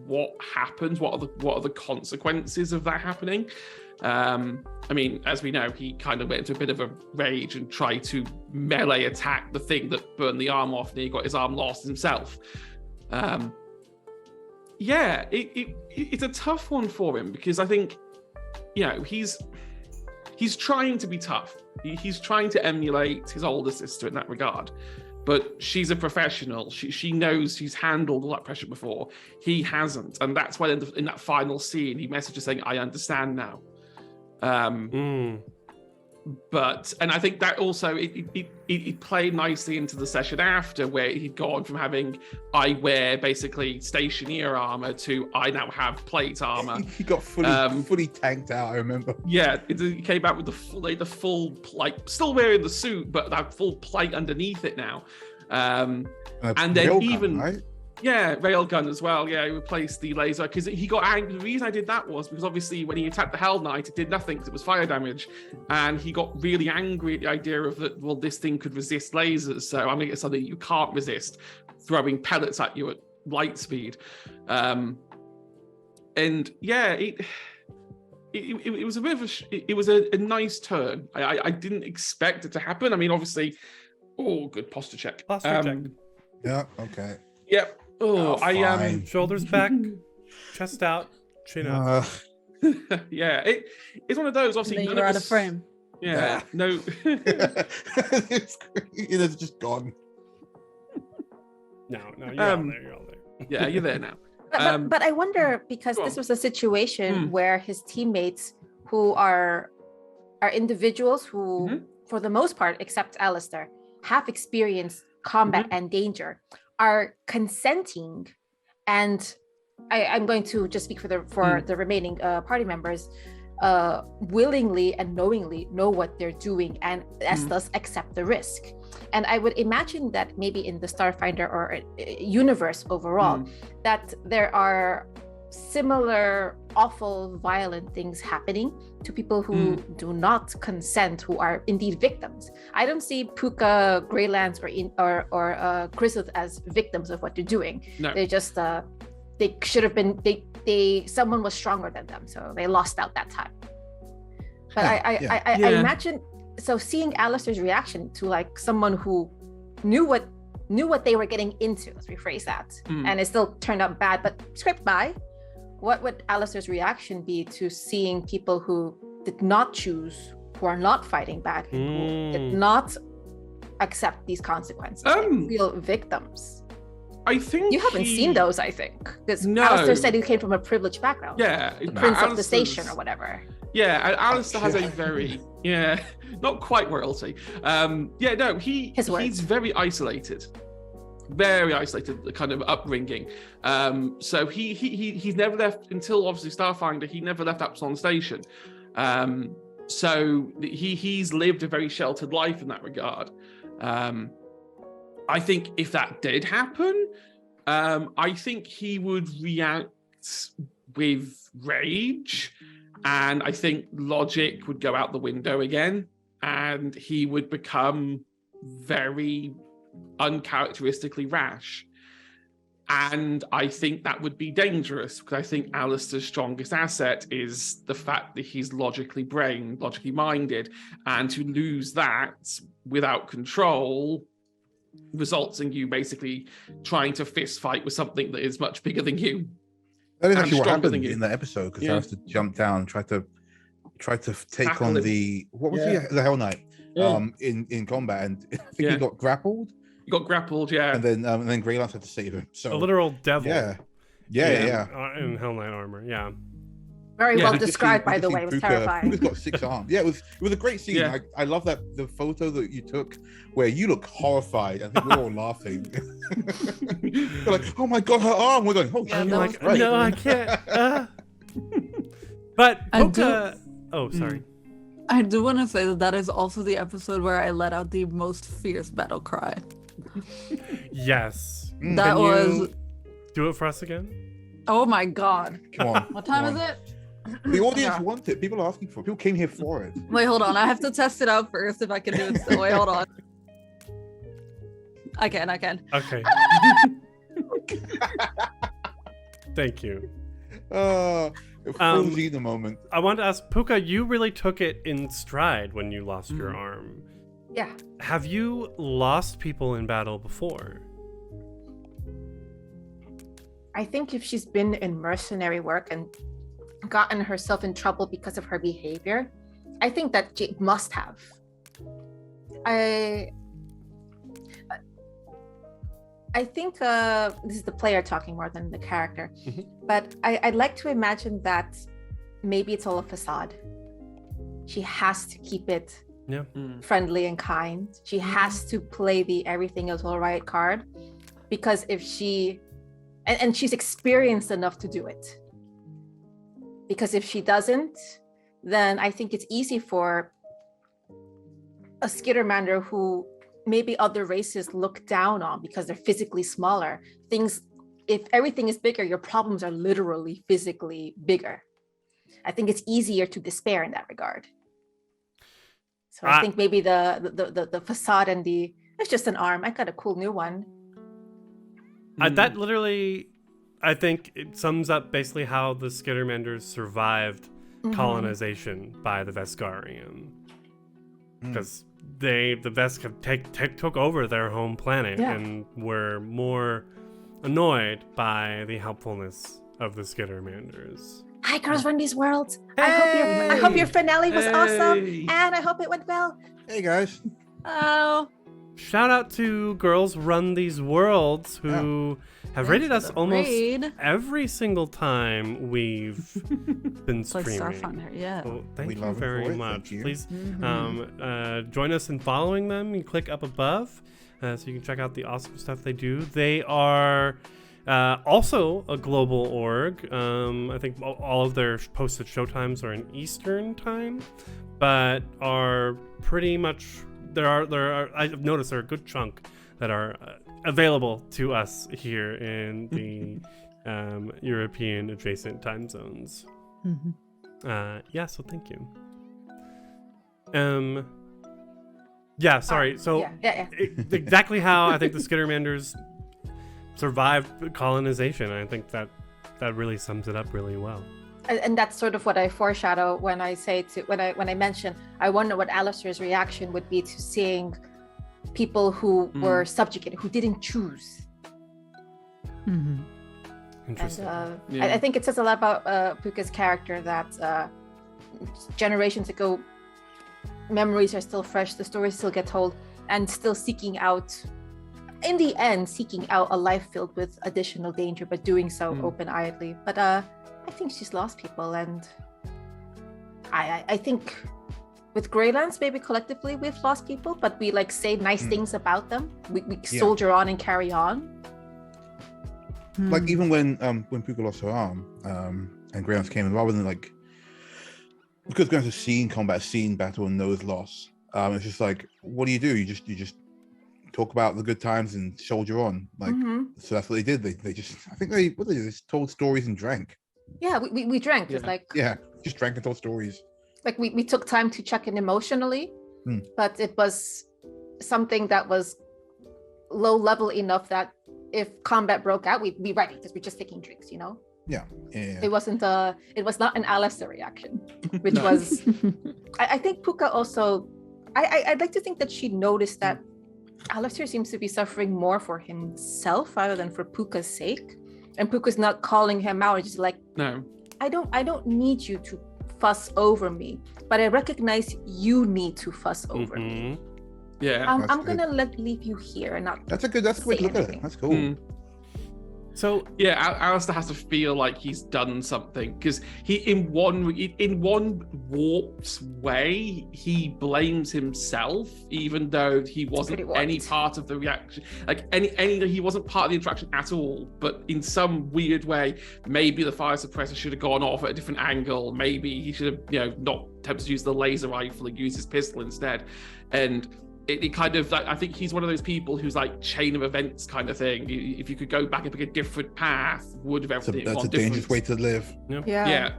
what happens, what are the consequences of that happening. I mean, as we know, he kind of went into a bit of a rage and tried to melee attack the thing that burned the arm off, and he got his arm lost himself. Yeah, it's a tough one for him because I think, he's trying to be tough. He's trying to emulate his older sister in that regard. But she's a professional. She knows she's handled all that pressure before. He hasn't. And that's why in that final scene, he messages saying, I understand now. And I think that also it played nicely into the session after, where he'd gone from having I wear basically stationeer armor to I now have plate armor. He got fully tanked out, I remember. Yeah, he came back with the full plate, still wearing the suit, but that full plate underneath it now. And then even right? Yeah, railgun as well. Yeah, he replaced the laser because he got angry. The reason I did that was because obviously when he attacked the Hell Knight, it did nothing because it was fire damage. And he got really angry at the idea of that, well, this thing could resist lasers. So I'm going to get something you can't resist, throwing pellets at you at light speed. And yeah, it was a bit of it was a nice turn. I didn't expect it to happen. I mean, obviously, good posture check. Posture check. Yeah, okay. Yep. Oh, I fine. Shoulders back, chest out, chin up. Yeah, it's one of those. Obviously, You're out of frame. Yeah, no. It's just gone. No, you're all there. You're all there. Yeah, you're there now. But I wonder, because this was a situation where his teammates, who are individuals who, for the most part, except Alistair, have experienced combat and danger, are consenting, and I'm going to just speak for the remaining party members, willingly and knowingly know what they're doing and thus accept the risk. And I would imagine that maybe in the Starfinder or universe overall, that there are similar awful violent things happening to people who do not consent, who are indeed victims. I don't see Puka, Greylands, or Chrysalis as victims of what they're doing. No. They just they should have been someone was stronger than them, so they lost out that time. But I imagine, so seeing Alistair's reaction to someone who knew what they were getting into, let's rephrase that, and it still turned out bad, but scraped by. What would Alistair's reaction be to seeing people who did not choose, who are not fighting back, who did not accept these consequences, real victims? I think you haven't seen those. I think because Alistair said he came from a privileged background. Yeah, the prince of the station or whatever. Yeah, and Alistair has a very not quite royalty. He's very isolated. Very isolated kind of upbringing. So he's never left until obviously Starfinder. He never left Epsilon Station. So he's lived a very sheltered life in that regard. I think if that did happen, I think he would react with rage, and I think logic would go out the window again, and he would become very uncharacteristically rash. And I think that would be dangerous, because I think Alistair's strongest asset is the fact that he's logically brained, logically minded, and to lose that without control results in you basically trying to fist fight with something that is much bigger than you. That is and actually what stronger happened than you. in that episode, because Yeah. I have to jump down, try to take Tackle on him. the what was Yeah. the Hell Knight Yeah. in combat, and I think Yeah. he got grappled, You got grappled, yeah. and then Grey Lance had to save him. So A literal devil. yeah. In Hell Knight armor. Yeah. Very Yeah, well you just described, by the way. It was terrifying. Puka's got 6 arms. Yeah, it was a great scene. Yeah. I love that the photo that you took where you look horrified. I think we're all laughing. You're like, oh my god, her arm. We're going, oh Yeah, I'm that like, was great. no, I can't. But I Puka. Oh, sorry. I do want to say that is also the episode where I let out the most fierce battle cry. Yes. That Can you was, do it for us again. oh my god. Come on. What time come is on. it? The audience Yeah. want it. People are asking for it. People came here for it. Wait, hold on. I have to test it out first if I can do it still. Wait, hold on. I can. Okay. Thank you. It froze in the moment. I wanted to ask Puka, you really took it in stride when you lost your arm. Yeah. Have you lost people in battle before? I think if she's been in mercenary work and gotten herself in trouble because of her behavior, I think that she must have. I think this is the player talking more than the character, but I'd like to imagine that maybe it's all a facade. She has to keep it friendly and kind. She has to play the everything is all right card, because if she and she's experienced enough to do it, because if she doesn't, then I think it's easy for a Skittermander who maybe other races look down on because they're physically smaller. If everything is bigger, your problems are literally physically bigger. I think it's easier to despair in that regard. So I think maybe the facade and it's just an arm. I got a cool new one. That literally, I think it sums up basically how the Skittermanders survived colonization by the Veskarian. Because the Vesk have took over their home planet and were more annoyed by the helpfulness of the Skittermanders. Hi, girls run these worlds. Hey! I hope your finale was awesome, Hey! and I hope it went well. Hey guys. Oh, Shout out to Girls Run These Worlds who have rated us almost every single time we've been play streaming. Starfinder, yeah. So thank We you love it very for it. much. Thank you. Please join us in following them. You click up above so you can check out the awesome stuff they do. They are also a global org. I think all of their posted showtimes are in Eastern time, but are pretty much there are I've noticed there are a good chunk that are available to us here in the European adjacent time zones. So thank you. Sorry. So exactly how I think the Skittermanders survived colonization. I think that really sums it up really well. And that's sort of what I foreshadow when I mention I wonder what Alistair's reaction would be to seeing people who were subjugated, who didn't choose. Interesting. And I think it says a lot about Puka's character that generations ago, memories are still fresh, the stories still get told, and still seeking out a life filled with additional danger, but doing so open-eyedly. But I think she's lost people, and I think with Greylands, maybe collectively we've lost people, but we say nice things about them. We soldier on and carry on. Like even when Puka lost her arm, and Greylands came in, rather than because Greylands has seen combat, seen battle, and knows loss. It's just like, what do? You just talk about the good times and soldier on. Like, so that's what they did. They just, I think they just told stories and drank. Yeah, we drank. It's like just drank and told stories. Like we took time to check in emotionally, but it was something that was low level enough that if combat broke out, we'd be ready because we're just taking drinks, you know? Yeah. It was not an Alistair reaction, which was, I think Puka also, I'd like to think that she noticed that Alistair seems to be suffering more for himself rather than for Puka's sake. And Puka's not calling him out. It's just like, no, I don't need you to fuss over me, but I recognize you need to fuss over me. Yeah, I'm gonna leave you here and not. That's a good way to look at it. That's cool. So yeah, Alistair has to feel like he's done something because he, in one warped way, he blames himself, even though he wasn't any part of the reaction. Like he wasn't part of the interaction at all. But in some weird way, maybe the fire suppressor should have gone off at a different angle. Maybe he should have, not attempted to use the laser rifle and use his pistol instead. And it kind of like, I think he's one of those people who's like chain of events kind of thing. If you could go back and pick a different path, would have everything that's gone a dangerous way to live. Yeah.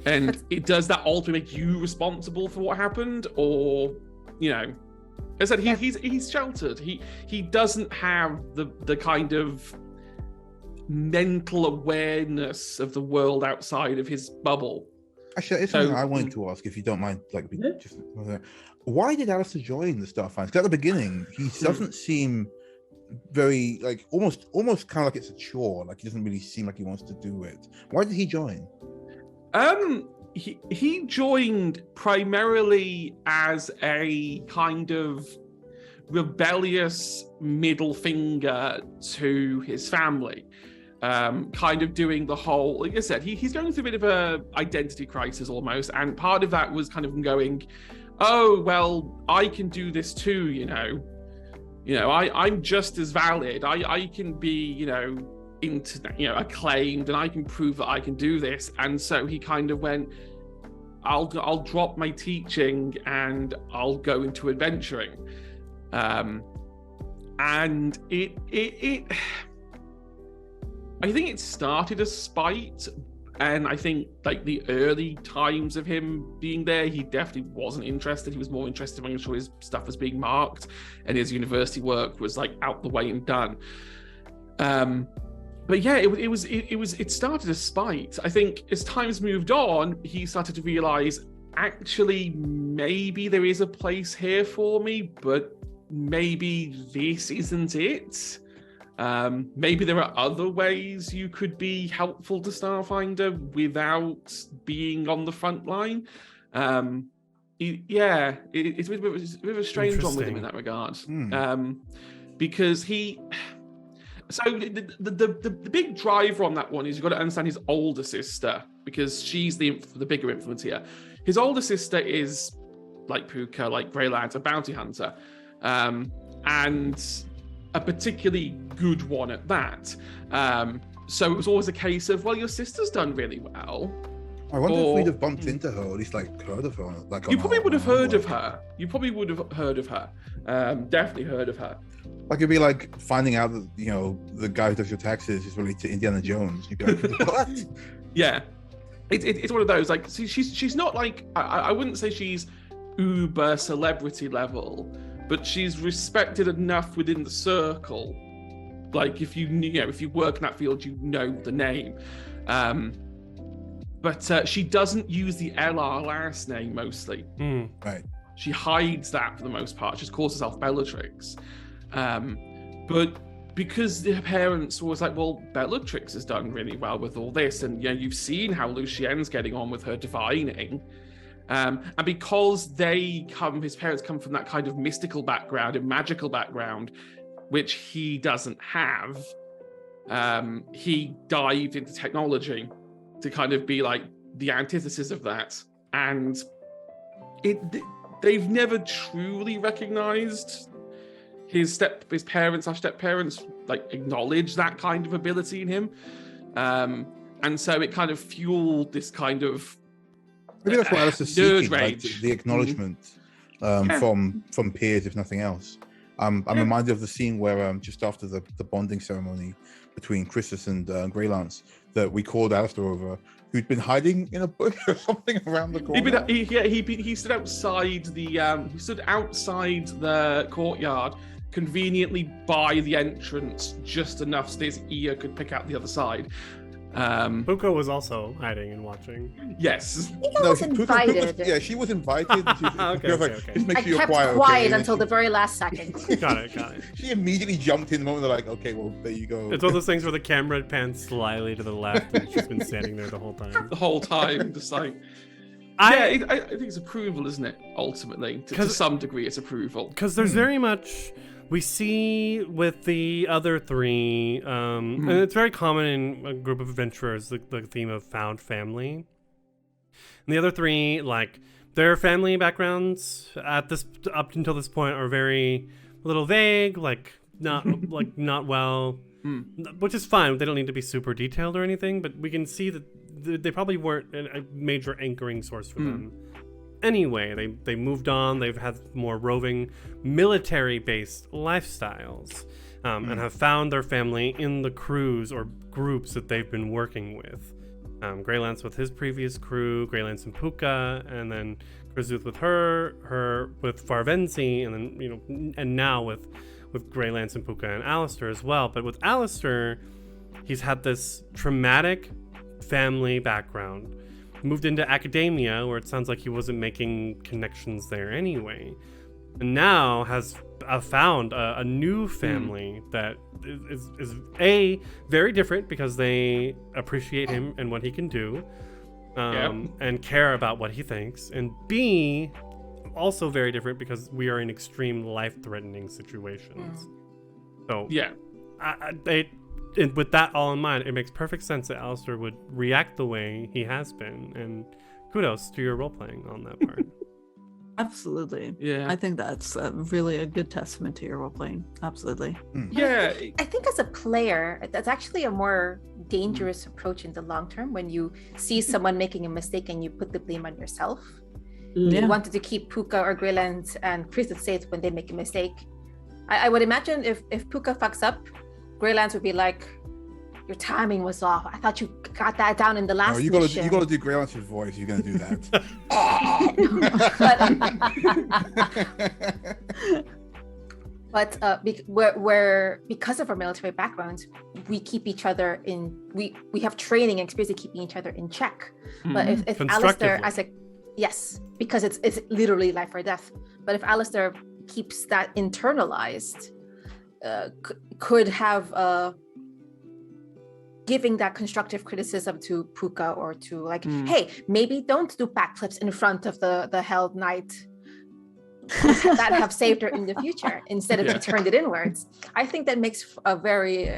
And it does that ultimately make you responsible for what happened, or as I said, he's sheltered. He doesn't have the kind of mental awareness of the world outside of his bubble. Actually, it's something I wanted to ask, if you don't mind. Why did Alistair join the Starfinder? Because at the beginning, he doesn't seem very, like, almost kind of like it's a chore. Like, he doesn't really seem like he wants to do it. Why did he join? He joined primarily as a kind of rebellious middle finger to his family. Kind of doing the whole, like I said, he's going through a bit of a identity crisis almost, and part of that was kind of going, oh well, I can do this too, I'm just as valid. I can be, acclaimed, and I can prove that I can do this. And so he kind of went, I'll drop my teaching and I'll go into adventuring. And it I think it started as spite, and I think like the early times of him being there, he definitely wasn't interested. He was more interested in making sure his stuff was being marked and his university work was like out the way and done. But yeah, it started as spite. I think as time's moved on, he started to realize, actually, maybe there is a place here for me, but maybe this isn't it. Maybe there are other ways you could be helpful to Starfinder without being on the front line. It's a bit of a strange one with him in that regard. Because the big driver on that one is you've got to understand his older sister, because she's the bigger influence here. His older sister is, like Puka, like Greyland, a bounty hunter. And a particularly good one at that. So it was always a case of, well, your sister's done really well. I wonder if we'd have bumped into her, or at least like heard of her. Like, you probably would have heard of her. Definitely heard of her. Like, it'd be like finding out that, the guy who does your taxes is related to Indiana Jones. You'd be like, what? Yeah. It's one of those, like, see, she's not like, I wouldn't say she's uber celebrity level, but she's respected enough within the circle. Like, if you work in that field, you know the name. But she doesn't use the LR last name mostly. Right. She hides that for the most part. She just calls herself Bellatrix. But because her parents were always like, well, Bellatrix has done really well with all this, and you've seen how Lucienne's getting on with her divining. And because his parents come from that kind of mystical background and magical background, which he doesn't have, he dived into technology to kind of be like the antithesis of that. And they've never truly recognized his step-parents like acknowledge that kind of ability in him. And so it kind of fueled this kind of maybe that's what Alice is seeking, like, rage. the acknowledgement from peers, if nothing else. I'm reminded of the scene where just after the bonding ceremony between Christus and Greylance, that we called Alistair over, who'd been hiding in a bush or something around the corner. He stood outside the courtyard, conveniently by the entrance, just enough so his ear could pick out the other side. Puka was also hiding and watching. Yes. I was invited. She was invited. She was, Okay. Just make I sure you're kept quiet. quiet okay? until the very last second. Got it. She immediately jumped in the moment. They're like, okay, well, there you go. It's one of those things where the camera pans slightly to the left, and she's been standing there the whole time. The whole time, just like... I think it's approval, isn't it? Ultimately, to some degree, it's approval. Because there's very much... We see with the other three, and it's very common in a group of adventurers, the theme of found family. And the other three, like, their family backgrounds up until this point are a little vague, not well, which is fine. They don't need to be super detailed or anything, but we can see that they probably weren't a major anchoring source for them. Anyway, they moved on. They've had more roving, military-based lifestyles, and have found their family in the crews or groups that they've been working with. Greylance with his previous crew, Greylance and Puka, and then Krizuth with her with Farvenzi, and then and now with Greylance and Puka and Alistair as well. But with Alistair, he's had this traumatic family background. Moved into academia, where it sounds like he wasn't making connections there anyway, and now has found a new family that is very different because they appreciate him and what he can do, and care about what he thinks, and B, also very different because we are in extreme life-threatening situations. So with that all in mind, it makes perfect sense that Alistair would react the way he has been, and kudos to your role-playing on that part. Absolutely. Yeah. I think that's really a good testament to your role-playing. Absolutely. Yeah. I think as a player, that's actually a more dangerous approach in the long term when you see someone making a mistake and you put the blame on yourself. You wanted to keep Puka or Greylance and Krizuth safe when they make a mistake. I would imagine if Puka fucks up, Greylance would be like, your timing was off. I thought you got that down in the last mission. You gotta do Greylance's voice. You're gonna do that. But we're because of our military backgrounds, we keep each other in. We have training and experience of keeping each other in check. But if Alistair, because it's literally life or death. But if Alistair keeps that internalized, could have giving that constructive criticism to Puka or to hey, maybe don't do backflips in front of the Held Knight that have saved her in the future instead of turned it inwards. I think that makes a very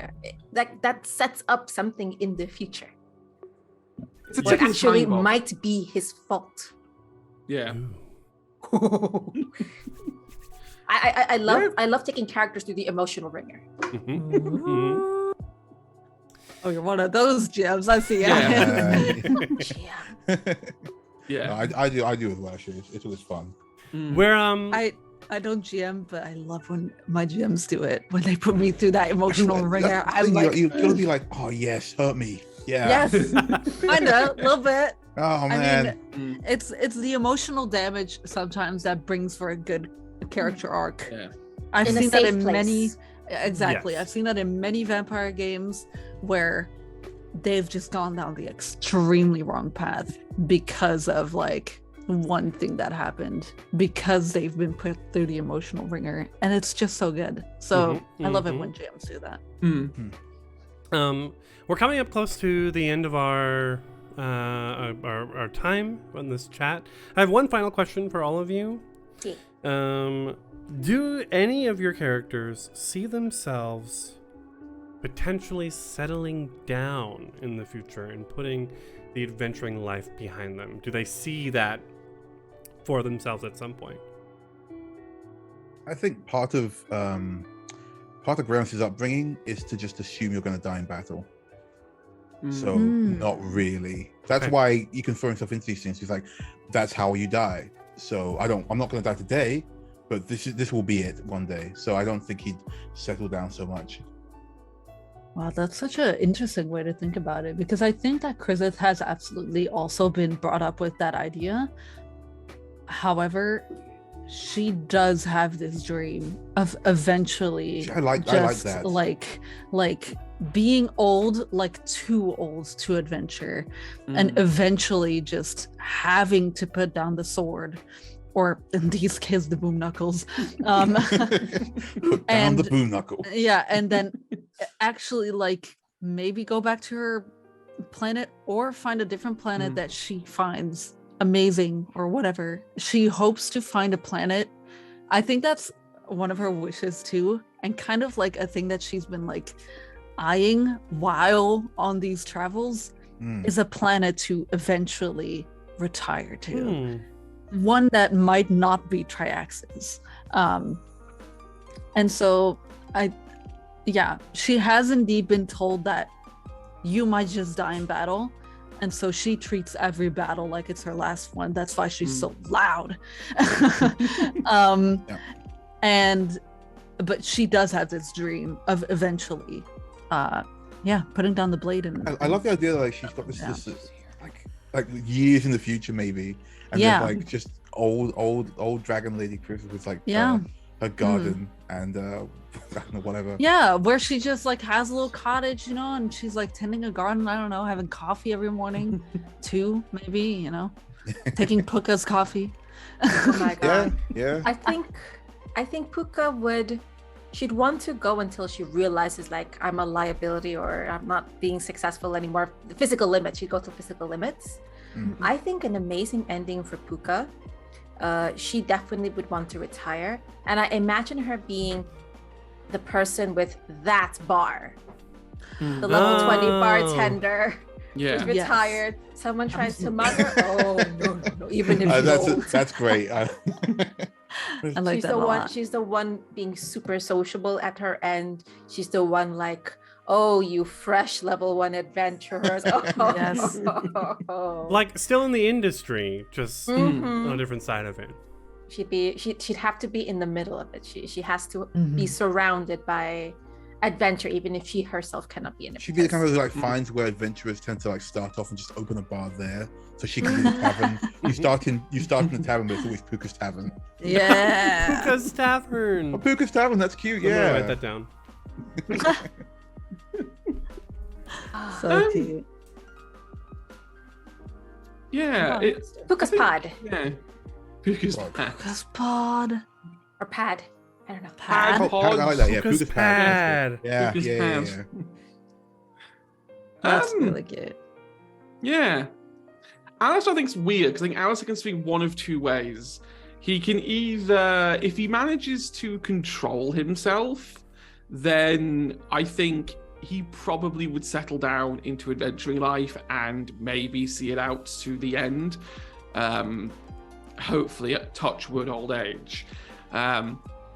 that sets up something in the future. What actually might be his fault. Yeah. I love taking characters through the emotional ringer. Oh, you're one of those gems. I see. Yeah. No, I do as well. Actually, it's always fun. Where I don't GM, but I love when my GMs do it. When they put me through that emotional ringer, I'm like, you're gonna be like, oh yes, hurt me. Yeah. Yes, I know, a little bit. Oh man. I mean, it's the emotional damage sometimes that brings for a good character arc. Yeah. I've seen that in many. Exactly. Yes. I've seen that in many vampire games where they've just gone down the extremely wrong path because of one thing that happened, because they've been put through the emotional ringer, and it's just so good. So I love it when GMs do that. We're coming up close to the end of our time on this chat. I have one final question for all of you. Do any of your characters see themselves potentially settling down in the future and putting the adventuring life behind them? Do they see that for themselves at some point? I think part of Greylance's upbringing is to just assume you're going to die in battle. So not really. That's why you can throw yourself into these things. He's like, that's how you die. So I'm not going to die today, but this will be it one day. So I don't think he'd settle down so much. Wow, that's such an interesting way to think about it, because I think that Krizith has absolutely also been brought up with that idea. However, she does have this dream of eventually I like that. like being old, like too old to adventure, and eventually just having to put down the sword, or in these cases the boom knuckles. Put down the boom knuckle. Yeah, and then actually like maybe go back to her planet or find a different planet that she finds amazing or whatever. She hopes to find a planet. I think that's one of her wishes too, and kind of like a thing that she's been like eyeing while on these travels is a planet to eventually retire to. One that might not be Triaxis. And so she has indeed been told that you might just die in battle. And so she treats every battle like it's her last one. That's why she's so loud. But she does have this dream of eventually putting down the blade. And I love the idea that like she's got this like years in the future maybe, and then like just old dragon lady Chris with like her garden and I don't know, whatever. Yeah, where she just like has a little cottage, and she's like tending a garden. I don't know, having coffee every morning, too, maybe, taking Puka's coffee. Oh my god. Yeah. I think Puka she'd want to go until she realizes like I'm a liability or I'm not being successful anymore. The physical limits, she'd go to physical limits. I think an amazing ending for Puka. She definitely would want to retire, and I imagine her being the person with that bar, the level 20 bartender who's retired. Someone tries to mother. Oh no, even if that's great. I like that a lot. She's the one being super sociable at her end. She's the one like, oh, you fresh level 1 adventurers. Oh, yes. Like still in the industry, just on a different side of it. She'd have to be in the middle of it. She has to be surrounded by adventure, even if she herself cannot be in it. She'd be the kind of like finds where adventurers tend to like start off and just open a bar there, so she can be the tavern. You start in the tavern, but it's always Puka's Tavern. Yeah. Puka's Tavern. Oh, Puka's Tavern, that's cute. I'm Yeah. gonna write that down. So cute. Yeah. Puka's pod. Yeah. Puka's Pod. pad. Puka's pod. Or pad. I don't know. Pad. I like that. Yeah, Puka's Puka's Pad. Pad. Yeah, Puka's yeah. Pad. That's really cute. Yeah. Alistair I think's weird because I think Alistair can swing one of two ways. He can either, if he manages to control himself, then I think he probably would settle down into adventuring life and maybe see it out to the end. Hopefully at touchwood old age.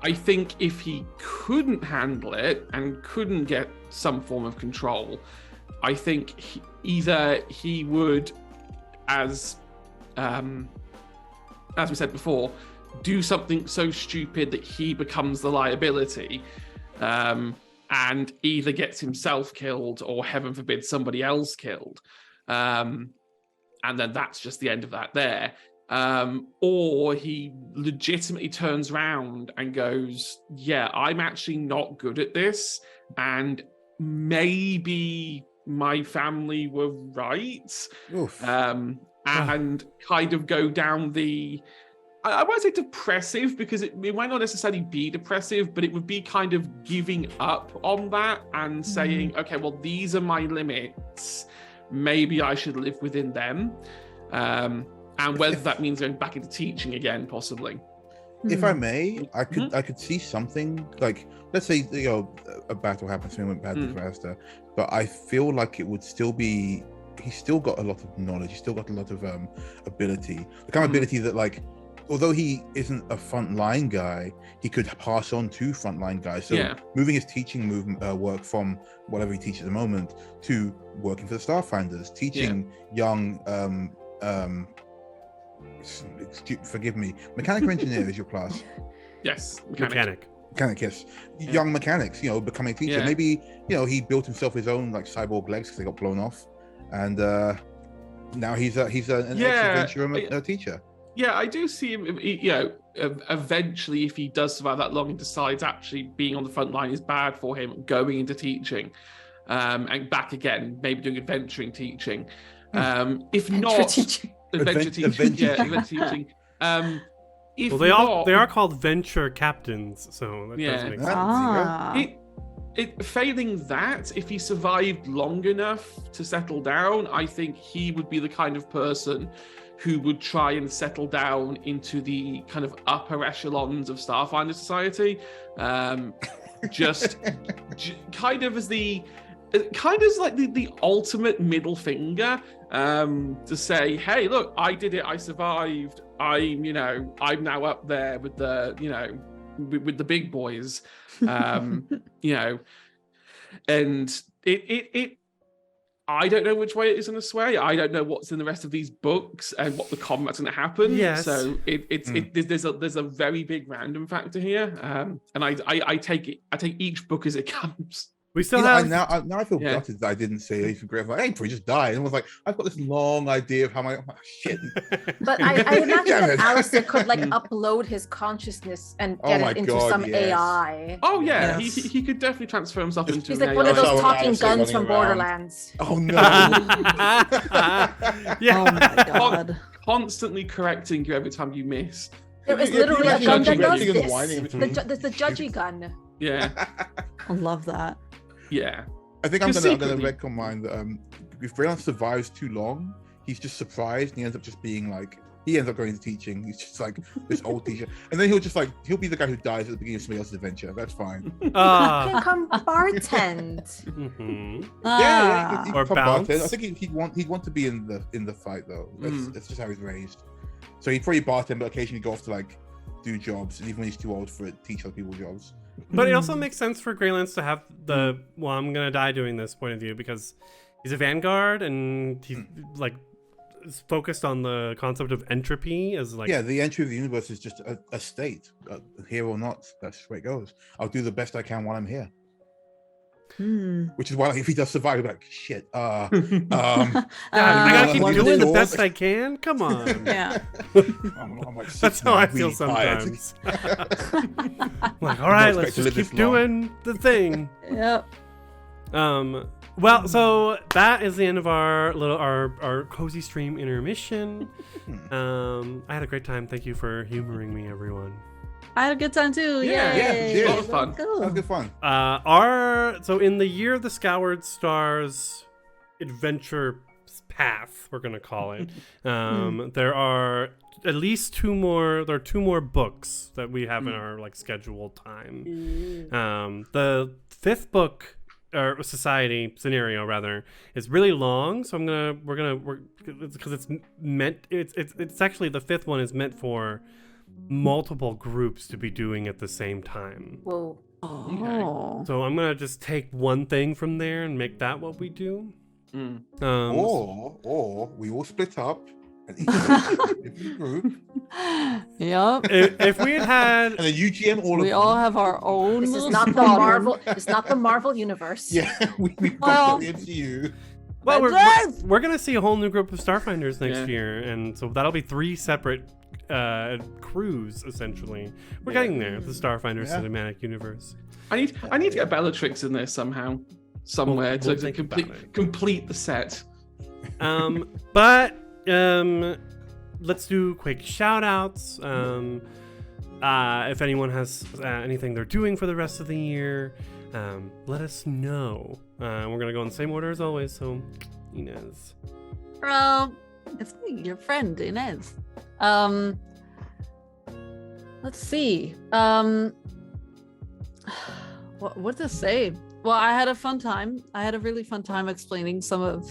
I think if he couldn't handle it and couldn't get some form of control, I think either he would, as we said before, do something so stupid that he becomes the liability, and either gets himself killed or, heaven forbid, somebody else killed. And then that's just the end of that there. Or he legitimately turns around and goes, yeah, I'm actually not good at this, and maybe my family were right. And kind of go down the, I won't say depressive, because it might not necessarily be depressive, but it would be kind of giving up on that and saying, okay, well, these are my limits. Maybe I should live within them. And whether that means going back into teaching again, possibly. If I may, I could see something like, let's say, a battle happens, something went badly for Asta, but I feel like it would still be, he's still got a lot of knowledge, he's still got a lot of ability, the kind of ability that, like, although he isn't a frontline guy, he could pass on to frontline guys. So moving his teaching work from whatever he teaches at the moment to working for the Starfinders, teaching young, forgive me, mechanical engineer is your class. Yes, Mechanic. Mechanic, yes. Young mechanics, becoming a teacher. Yeah. Maybe, he built himself his own like cyborg legs because they got blown off, and now he's an ex-adventurer teacher. Yeah, I do see him. Eventually, if he does survive that long and decides actually being on the front line is bad for him, going into teaching, and back again, maybe doing adventuring teaching. If not, adventure teaching. If they are called venture captains, so that does make sense. Failing that, if he survived long enough to settle down, I think he would be the kind of person who would try and settle down into the kind of upper echelons of Starfinder society, just kind of as the ultimate middle finger, to say, hey, look, I did it, I survived, I'm now up there with the with the big boys, and it I don't know which way it is going to sway. I don't know what's in the rest of these books and what the combat's going to happen. Yes. So there's a very big random factor here, and I take each book as it comes. We still have now I feel gutted that I didn't say anything great. I'm like, hey, he just died. And I was like, I've got this long idea of how shit. But I imagine that Alistair could upload his consciousness and get it into some AI. Oh yeah, he could definitely transfer himself into. He's an like AI. one of those talking guns from Borderlands. Oh no! Yeah. Oh my god! Constantly correcting you every time you miss. There is literally a gun that does this. Judging There's the judgy gun. Yeah. I love that. Yeah. I think I'm gonna recommend that if Braylon survives too long, he's just surprised and he ends up just being he ends up going into teaching. He's just like this old teacher, and then he'll be the guy who dies at the beginning of somebody else's adventure. That's fine. Can come bartend. Yeah, or bounce. Bartend. I think he'd want to be in the fight though. That's just how he's raised. So he'd probably bartend, but occasionally go off to do jobs, even when he's too old for teach other people jobs. But it also makes sense for Greylance to have the I'm gonna die doing this point of view, because he's a vanguard and he's is focused on the concept of entropy as the entry of the universe is just a state, here or not. That's the way it goes. I'll do the best I can while I'm here. Which is why if he does survive, he'll be like, shit. I gotta keep doing the best I can. Come on. Yeah. I'm that's how I feel sometimes. I'm all right, let's just keep doing the thing. Yep. Well, so that is the end of our cozy stream intermission. I had a great time. Thank you for humoring me, everyone. I had a good time too. Yeah, Yay. a lot of fun. Cool. That was good fun. So in the year of the Scoured Stars adventure path, we're gonna call it, there are at least two more books that we have in our scheduled time. The fifth book, or society scenario rather, is really long, so because it's actually, the fifth one is meant for multiple groups to be doing at the same time. Whoa. Oh. So I'm gonna just take one thing from there and make that what we do. Or we all split up and each group. Yep. If we had and then you GM all of them. We all have our own. This is not the Marvel. It's not the Marvel universe. Yeah, we've got the MCU. Well, we're gonna see a whole new group of Starfinders next year, and so that'll be 3 separate crews essentially. We're getting there. The Starfinder cinematic universe. I need to get Bellatrix in there somehow, somewhere to complete the set. But let's do quick shout outs. If anyone has anything they're doing for the rest of the year, let us know. We're gonna go in the same order as always. So, Inez. It's me, your friend Inez. Let's see. What to say? Well, I had a fun time. I had a really fun time explaining some of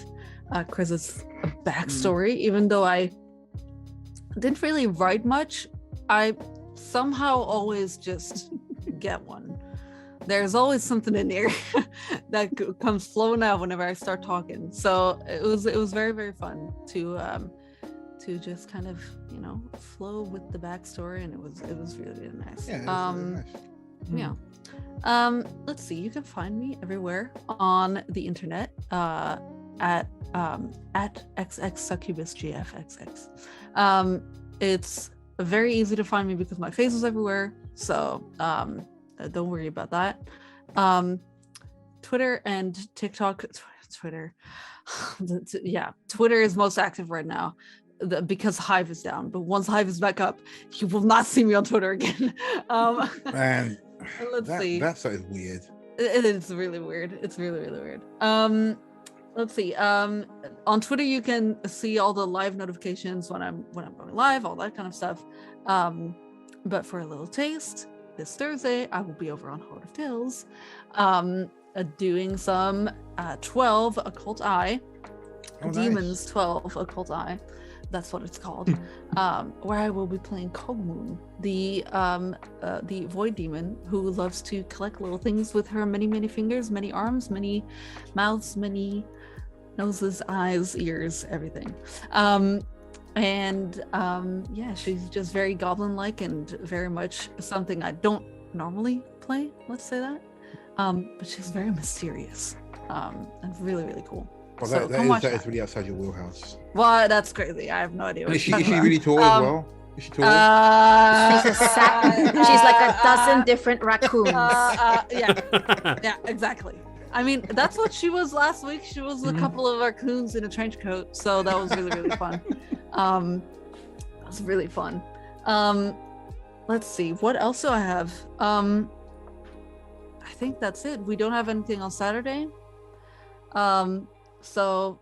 Chris's backstory, even though I didn't really write much. I somehow always just get one. There's always something in there that comes flowing out whenever I start talking. So it was very, very fun to to just kind of, flow with the backstory, and it was really, really nice. Yeah, it was really nice. Yeah. Let's see. You can find me everywhere on the internet at xxsuccubusgfxx. It's very easy to find me because my face is everywhere. So don't worry about that. Twitter and TikTok. Twitter. Yeah, Twitter is most active right now because Hive is down. But once Hive is back up, you will not see me on Twitter again. Man, let's see. That site is weird. It is really weird. It's really, really weird. Let's see. On Twitter, you can see all the live notifications when I'm going live, all that kind of stuff. But for a little taste, this Thursday I will be over on Heart of Tales, doing some 12 Occult Eye, Demons 12 Occult Eye. That's what it's called. Where I will be playing Kogmoon, the void demon who loves to collect little things with her many, many fingers, many arms, many mouths, many noses, eyes, ears, everything. Yeah, she's just very goblin-like and very much something I don't normally play, let's say that. But she's very mysterious and really, really cool. Well, So that is really outside your wheelhouse. Well, that's crazy. I have no idea. What Is she you're talking about. really tall as well? Is she tall? She's like a dozen different raccoons. Yeah, exactly. I mean, that's what she was last week. She was a couple of raccoons in a trench coat, so that was really, really fun. That was really fun. Let's see, what else do I have? I think that's it. We don't have anything on Saturday. So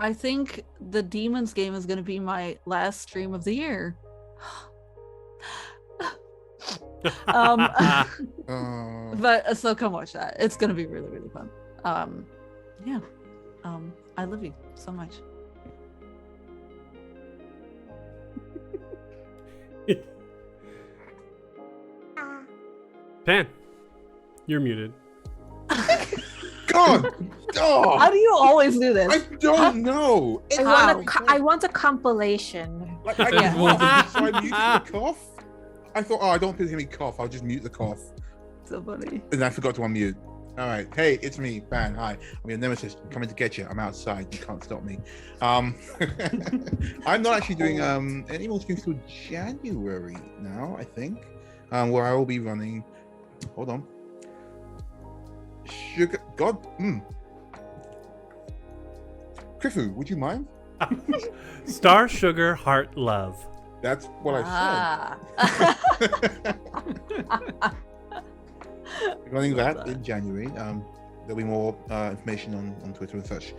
I think the Demons game is going to be my last stream of the year. But so come watch that. It's going to be really, really fun. Yeah. I love you so much. Pan, you're muted. God! Oh, How do you always do this? I don't know. I want a compilation. Like, I coughed, so I muted the cough. I thought, I don't want people to hear me cough. I'll just mute the cough. So funny. And I forgot to unmute. All right. Hey, it's me, Ban. Hi. I'm your nemesis. I'm coming to get you. I'm outside. You can't stop me. I'm not actually doing any more streams till January now, I think. Where I will be running. Hold on. Sugar. God. Krifu, would you mind? Star, sugar, heart, love. That's what I said. Running that in January. There'll be more information on Twitter and such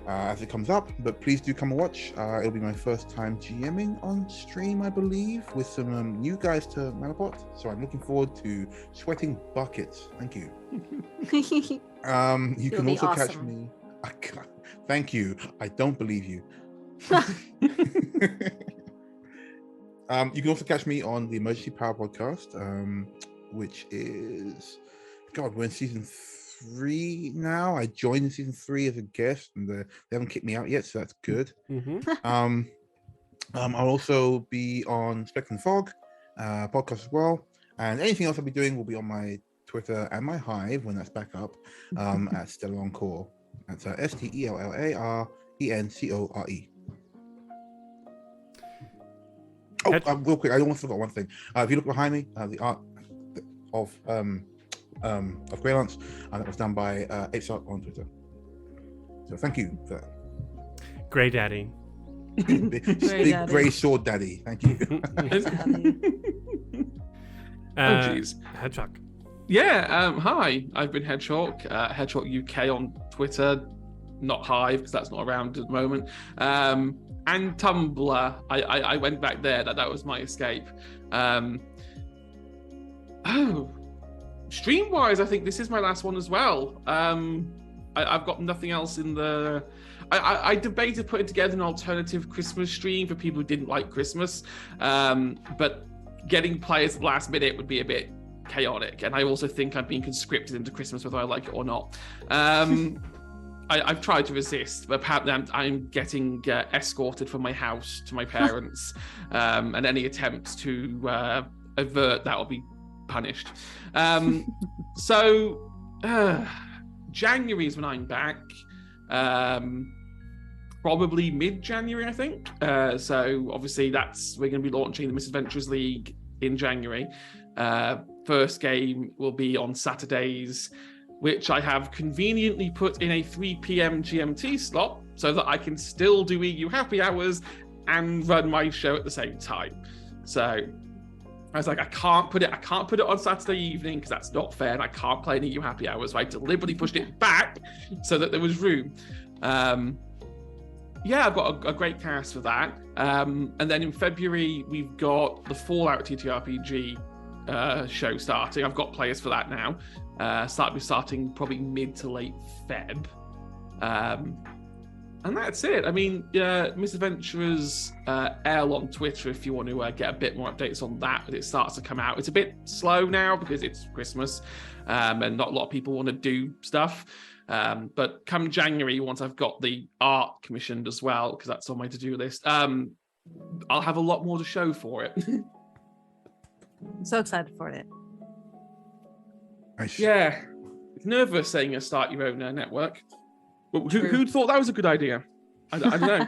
as it comes up. But please do come and watch. It'll be my first time GMing on stream, I believe, with some new guys to Malaport. So I'm looking forward to sweating buckets. Thank you. You can also catch me. Thank you. I don't believe you. You can also catch me on the Emergency Power podcast, which is, God, we're in season 3 now. I joined in season 3 as a guest, and they haven't kicked me out yet, so that's good. I'll also be on Spectrum Fog podcast as well, and anything else I'll be doing will be on my Twitter and my Hive when that's back up at Stellar Encore. That's STELLARENCORE. Oh, real quick, I almost forgot one thing. If you look behind me, the art of Greylance, that was done by Apesart on Twitter. So thank you for that. Grey Daddy. Big grey sword daddy. Thank you. Jeez. Hedgehog. Yeah, hi. I've been Hedgehog, Hedgehog UK on Twitter, not Hive because that's not around at the moment. And Tumblr. I went back there. That was my escape. Stream-wise, I think this is my last one as well. I've got nothing else in the. I debated putting together an alternative Christmas stream for people who didn't like Christmas, but getting players at the last minute would be a bit chaotic, and I also think I'm being conscripted into Christmas whether I like it or not. I've tried to resist, but apparently I'm getting escorted from my house to my parents, and any attempts to avert that will be punished. So January is when I'm back. Probably mid-January, I think. So obviously we're going to be launching the Misadventures League in January. First game will be on Saturdays, which I have conveniently put in a 3 p.m. GMT slot so that I can still do EU happy hours and run my show at the same time. So I was like, I can't put it on Saturday evening because that's not fair, and I can't play any EU happy hours. So I deliberately pushed it back so that there was room. Yeah, I've got a great cast for that. And then in February, we've got the Fallout TTRPG show starting. I've got players for that now. Starting probably mid to late Feb. And that's it. I mean, Misadventures L on Twitter if you want to get a bit more updates on that, but it starts to come out. It's a bit slow now because it's Christmas and not a lot of people want to do stuff. But come January, once I've got the art commissioned as well, because that's on my to-do list, I'll have a lot more to show for it. I'm so excited for it. Nice. Yeah. It's nervous saying start your own network. Well, who thought that was a good idea? I don't know.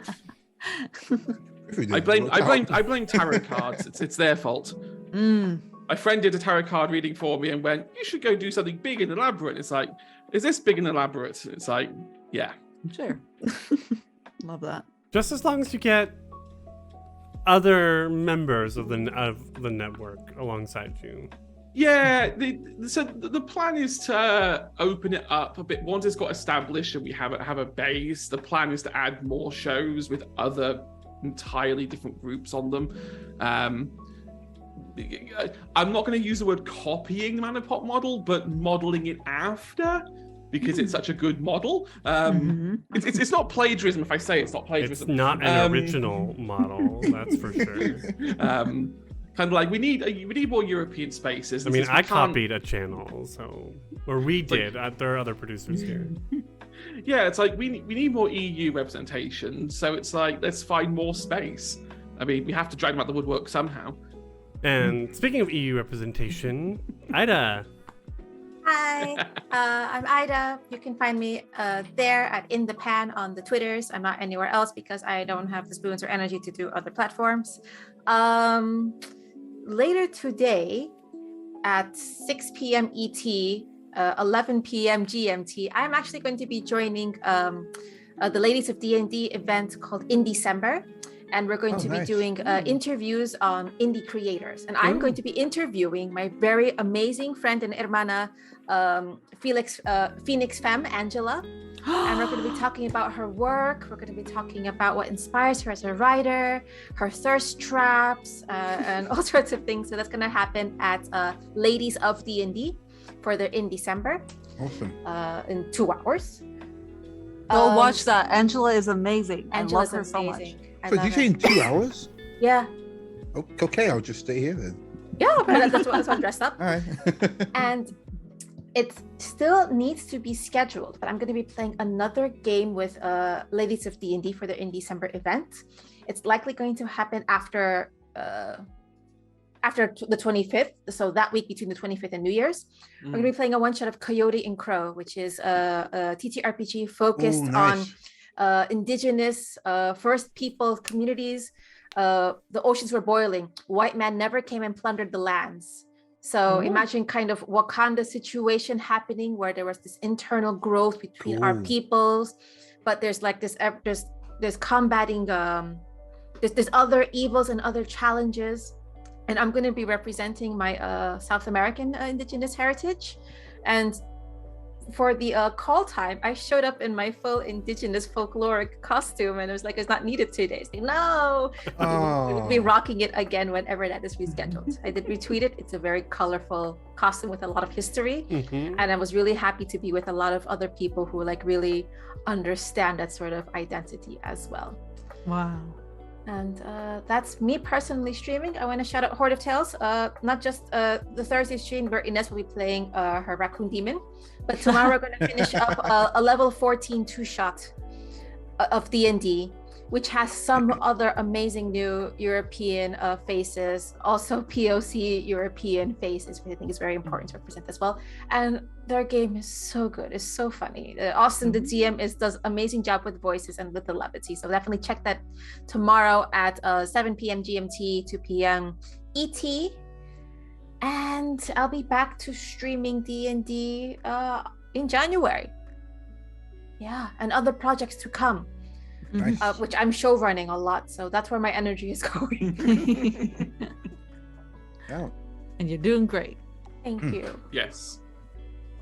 I blame tarot cards. It's their fault. My friend did a tarot card reading for me and went, "You should go do something big and elaborate." It's like, is this big and elaborate? It's like, yeah. Sure. Love that. Just as long as you get other members of the network alongside you. Yeah, so the plan is to open it up a bit. Once it's got established and we have a base, the plan is to add more shows with other entirely different groups on them. I'm not going to use the word copying the Manapop model, but modeling it after, because it's such a good model. It's not plagiarism if I say it's not plagiarism. It's not an original model, that's for sure. Kind of like we need more European spaces. I mean, I copied a channel, or we did. There are other producers here. Yeah, it's like we need more EU representation. So it's like, let's find more space. I mean, we have to drag them out the woodwork somehow. And speaking of EU representation, Ida. Hi, I'm Ida. You can find me there at In the Pan on the Twitters. I'm not anywhere else because I don't have the spoons or energy to do other platforms. Later today at 6 p.m. ET, 11 p.m. GMT, I'm actually going to be joining the Ladies of D&D event called In December. And we're going to be doing interviews on indie creators. And I'm going to be interviewing my very amazing friend and hermana, Phoenix Femme, Angela. And we're going to be talking about her work. We're going to be talking about what inspires her as a writer, her thirst traps, and all sorts of things. So that's going to happen at Ladies of D&D for their In December. Awesome. In 2 hours. Go watch that. Angela is amazing. Angela's I love her amazing. so much. So did you say in 2 hours? Yeah. Okay, I'll just stay here then. Yeah, but that's why I'm dressed up. All right. And it still needs to be scheduled, but I'm going to be playing another game with Ladies of D&D for the In December event. It's likely going to happen after the 25th, so that week between the 25th and New Year's. We're going to be playing a one-shot of Coyote and Crow, which is a TTRPG focused on indigenous First People communities. The oceans were boiling. White man never came and plundered the lands. So imagine kind of Wakanda situation happening where there was this internal growth between our peoples, but there's like this, there's combating, there's other evils and other challenges. And I'm going to be representing my South American indigenous heritage. And for the call time, I showed up in my full indigenous folkloric costume, and it was like, it's not needed today. Like, no, we'll be rocking it again whenever that is rescheduled. I did retweet it. It's a very colorful costume with a lot of history. And I was really happy to be with a lot of other people who like really understand that sort of identity as well. Wow. And that's me personally streaming. I want to shout out Horde of Tales. Not just the Thursday stream where Ines will be playing her raccoon demon, but tomorrow we're going to finish up a level 14 two-shot of D&D, which has some other amazing new European faces, also POC European faces, which I think is very important to represent as well. And their game is so good. It's so funny. Austin, the GM, does amazing job with voices and with the levity. So definitely check that tomorrow at 7 p.m. GMT, 2 p.m. ET. And I'll be back to streaming D&D in January. Yeah, and other projects to come. Nice. Which I'm show running a lot, so that's where my energy is going. Yeah. And you're doing great. Thank you. Yes.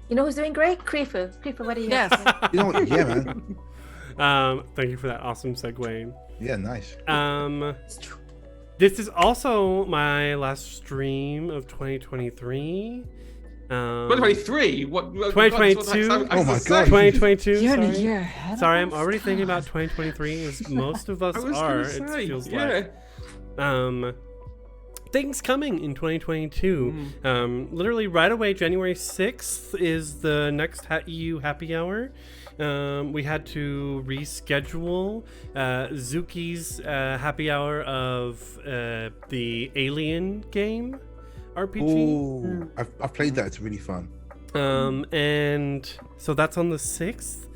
You know who's doing great? Krifu. Krifu, what are you? Yes. You know what? Yeah, man. Thank you for that awesome segue. Yeah, nice. This is also my last stream of 2023. 2023? What? 2022? Oh my God. 2022. You're in a sorry. year ahead. Sorry, of I'm us. already thinking about God. 2023, as most of us I was are. gonna say, It feels yeah. like. Things coming in 2022. Literally right away, January 6th is the next EU Happy Hour. We had to reschedule Zuki's Happy Hour of the Alien game RPG. Ooh, I've played that. It's really fun. And so that's on the 6th.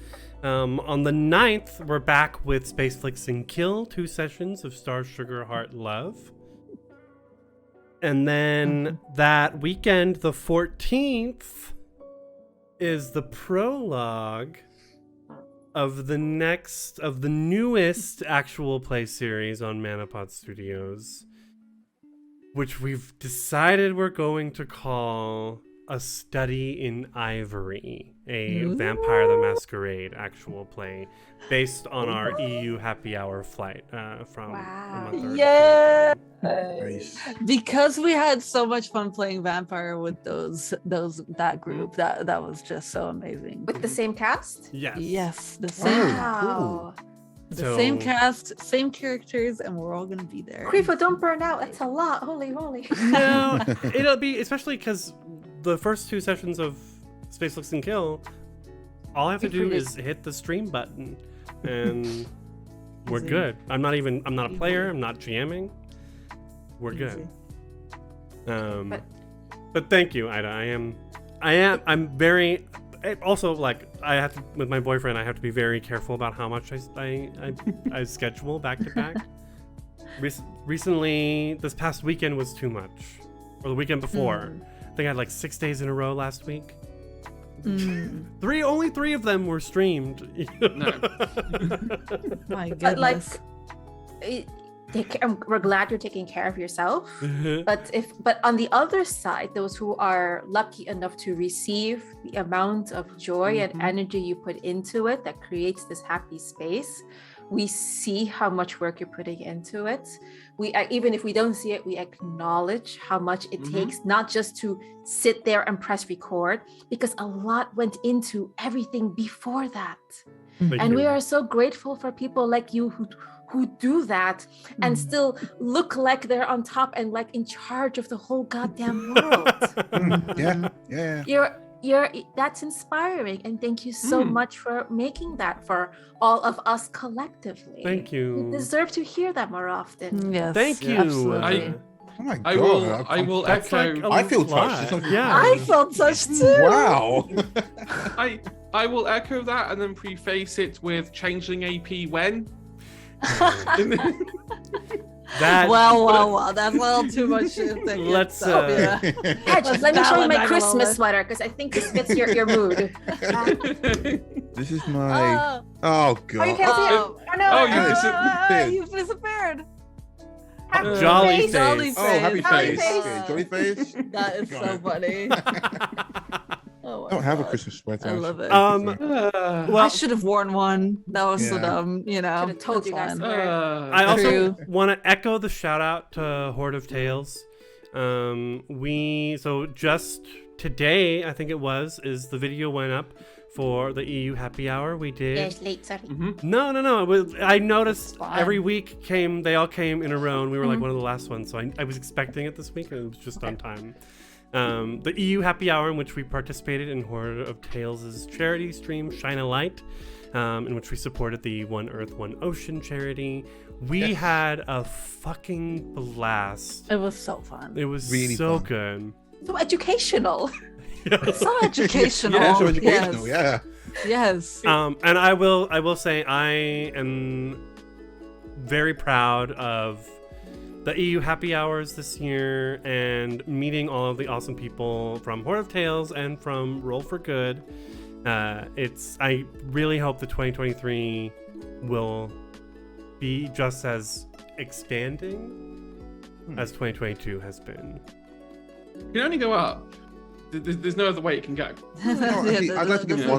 On the 9th, we're back with Spaceflix and Kill, 2 sessions of Star Sugar Heart Love. And then that weekend, the 14th, is the prologue of the newest actual play series on Manapod Studios, which we've decided we're going to call A Study in Ivory, a Vampire the Masquerade actual play based on our EU Happy Hour flight from Wow. a month or Yeah. Nice. Because we had so much fun playing Vampire with that group. That was just so amazing. With the same cast? Yes. Yes, the same Wow. the same cast, same characters, and we're all gonna be there. Krifu, don't burn out. That's a lot. Holy moly. No, it'll be, especially because the first 2 sessions of Spaceflix and Kill, all I have to do is hit the stream button, and we're Easy. good. I'm not a player. I'm not GMing. We're good. But thank you, Ida. I'm very. Also, like, I have to, with my boyfriend, I have to be very careful about how much I schedule back to back. Recently, this past weekend was too much, or the weekend before. I think I had like 6 days in a row last week. Only 3 of them were streamed. No. My goodness. But like, we're glad you're taking care of yourself. But on the other side, those who are lucky enough to receive the amount of joy and energy you put into it that creates this happy space, we see how much work you're putting into it. We even if we don't see it, we acknowledge how much it takes, not just to sit there and press record, because a lot went into everything before that. And we are so grateful for people like you who do that and still look like they're on top and like in charge of the whole goddamn world. Yeah. You're that's inspiring, and thank you so much for making that for all of us collectively. Thank you. You deserve to hear that more often. Yes. Thank you. Absolutely. Oh my I God. will That's echo. like a I feel lot. touched. It's not- Yeah. I felt touched too. Wow. I will echo that and then preface it with changeling AP when. That. Well, that's a little too much. Let's, Edge, Let's let me show you my validate Christmas all that. sweater because I think this fits your mood. This is my. Oh Oh, God. you can't see it. Oh. Oh no! Oh, you disappeared. You've disappeared. Happy Jolly face. Jolly face. Oh, happy Jolly face. face. Okay, jolly face. That is Got so it. funny. Oh I don't have a God. Christmas sweater. I love it. Well, I should have worn one. That was so Yeah. dumb, you know. Should've told you guys. That's fine. I also True. want to echo the shout out to Horde of Tales. So just today, I think it was, is the video went up for the EU Happy Hour. We did. Yeah, it's late. Sorry. No. I noticed fine. every week they all came in a row, and we were like one of the last ones. So I was expecting it this week, and it was just on time. The EU Happy Hour, in which we participated in Horde of Tales' charity stream, Shine a Light, in which we supported the One Earth, One Ocean charity. We had a fucking blast. It was so fun. It was Really so fun. good. So educational. Yes. So educational. Yeah, so educational. Yes. Yeah. Yes. And I will say I am very proud of the EU Happy Hours this year and meeting all of the awesome people from Horde of Tales and from Roll for Good. I really hope the 2023 will be just as expanding as 2022 has been. It can only go up. There's no other way it can go. No, actually, I'd like to give Yeah.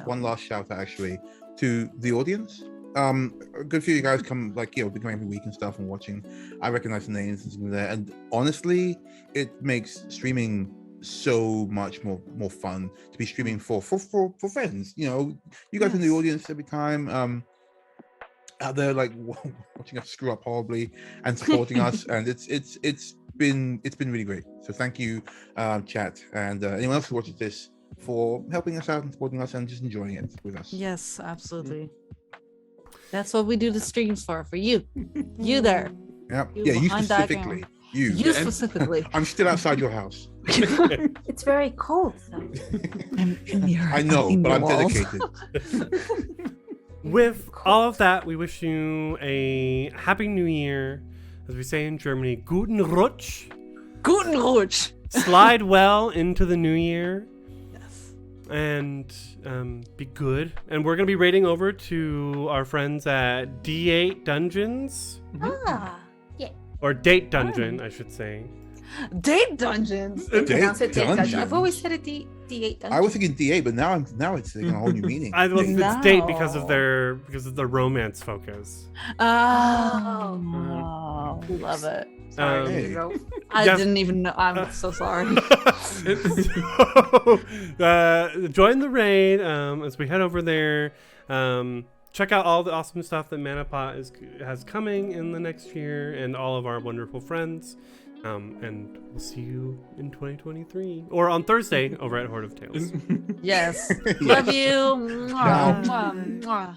one last shout out actually to the audience. A good few of you guys come been coming every week and stuff and watching. I recognize the names and something there, and honestly, it makes streaming so much more fun to be streaming for friends. You know, you guys in the audience every time, out there watching us screw up horribly and supporting us, and it's been really great. So thank you, chat, and anyone else who watches this for helping us out and supporting us and just enjoying it with us. Yes, absolutely. That's what we do the streams for you. You there. Yeah, You yeah, you behind that specifically. camera. You. You specifically. I'm still outside your house. It's very cold. Though. I'm in your I know, in but the I'm walls. dedicated. With all of that, we wish you a happy new year. As we say in Germany, Guten Rutsch. Guten Rutsch. Slide well into the new year Yes. and be good. And we're going to be raiding over to our friends at D8 Dungeons. Yeah. Or Date Dungeon, I should say. Date dungeons. Date Pronounce it dungeon. dungeon. I've always said it D8 dungeon. I was thinking D8, but now it's taking a whole new meaning. It's Date because of No. their romance focus. Oh, love it. Sorry, Hey. Hero. I Yes. didn't even know. I'm so sorry. So, join the raid as we head over there. Check out all the awesome stuff that Manapot has coming in the next year and all of our wonderful friends. And we'll see you in 2023 or on Thursday over at Horde of Tales. Yes. Love you. Mwah, mwah, mwah.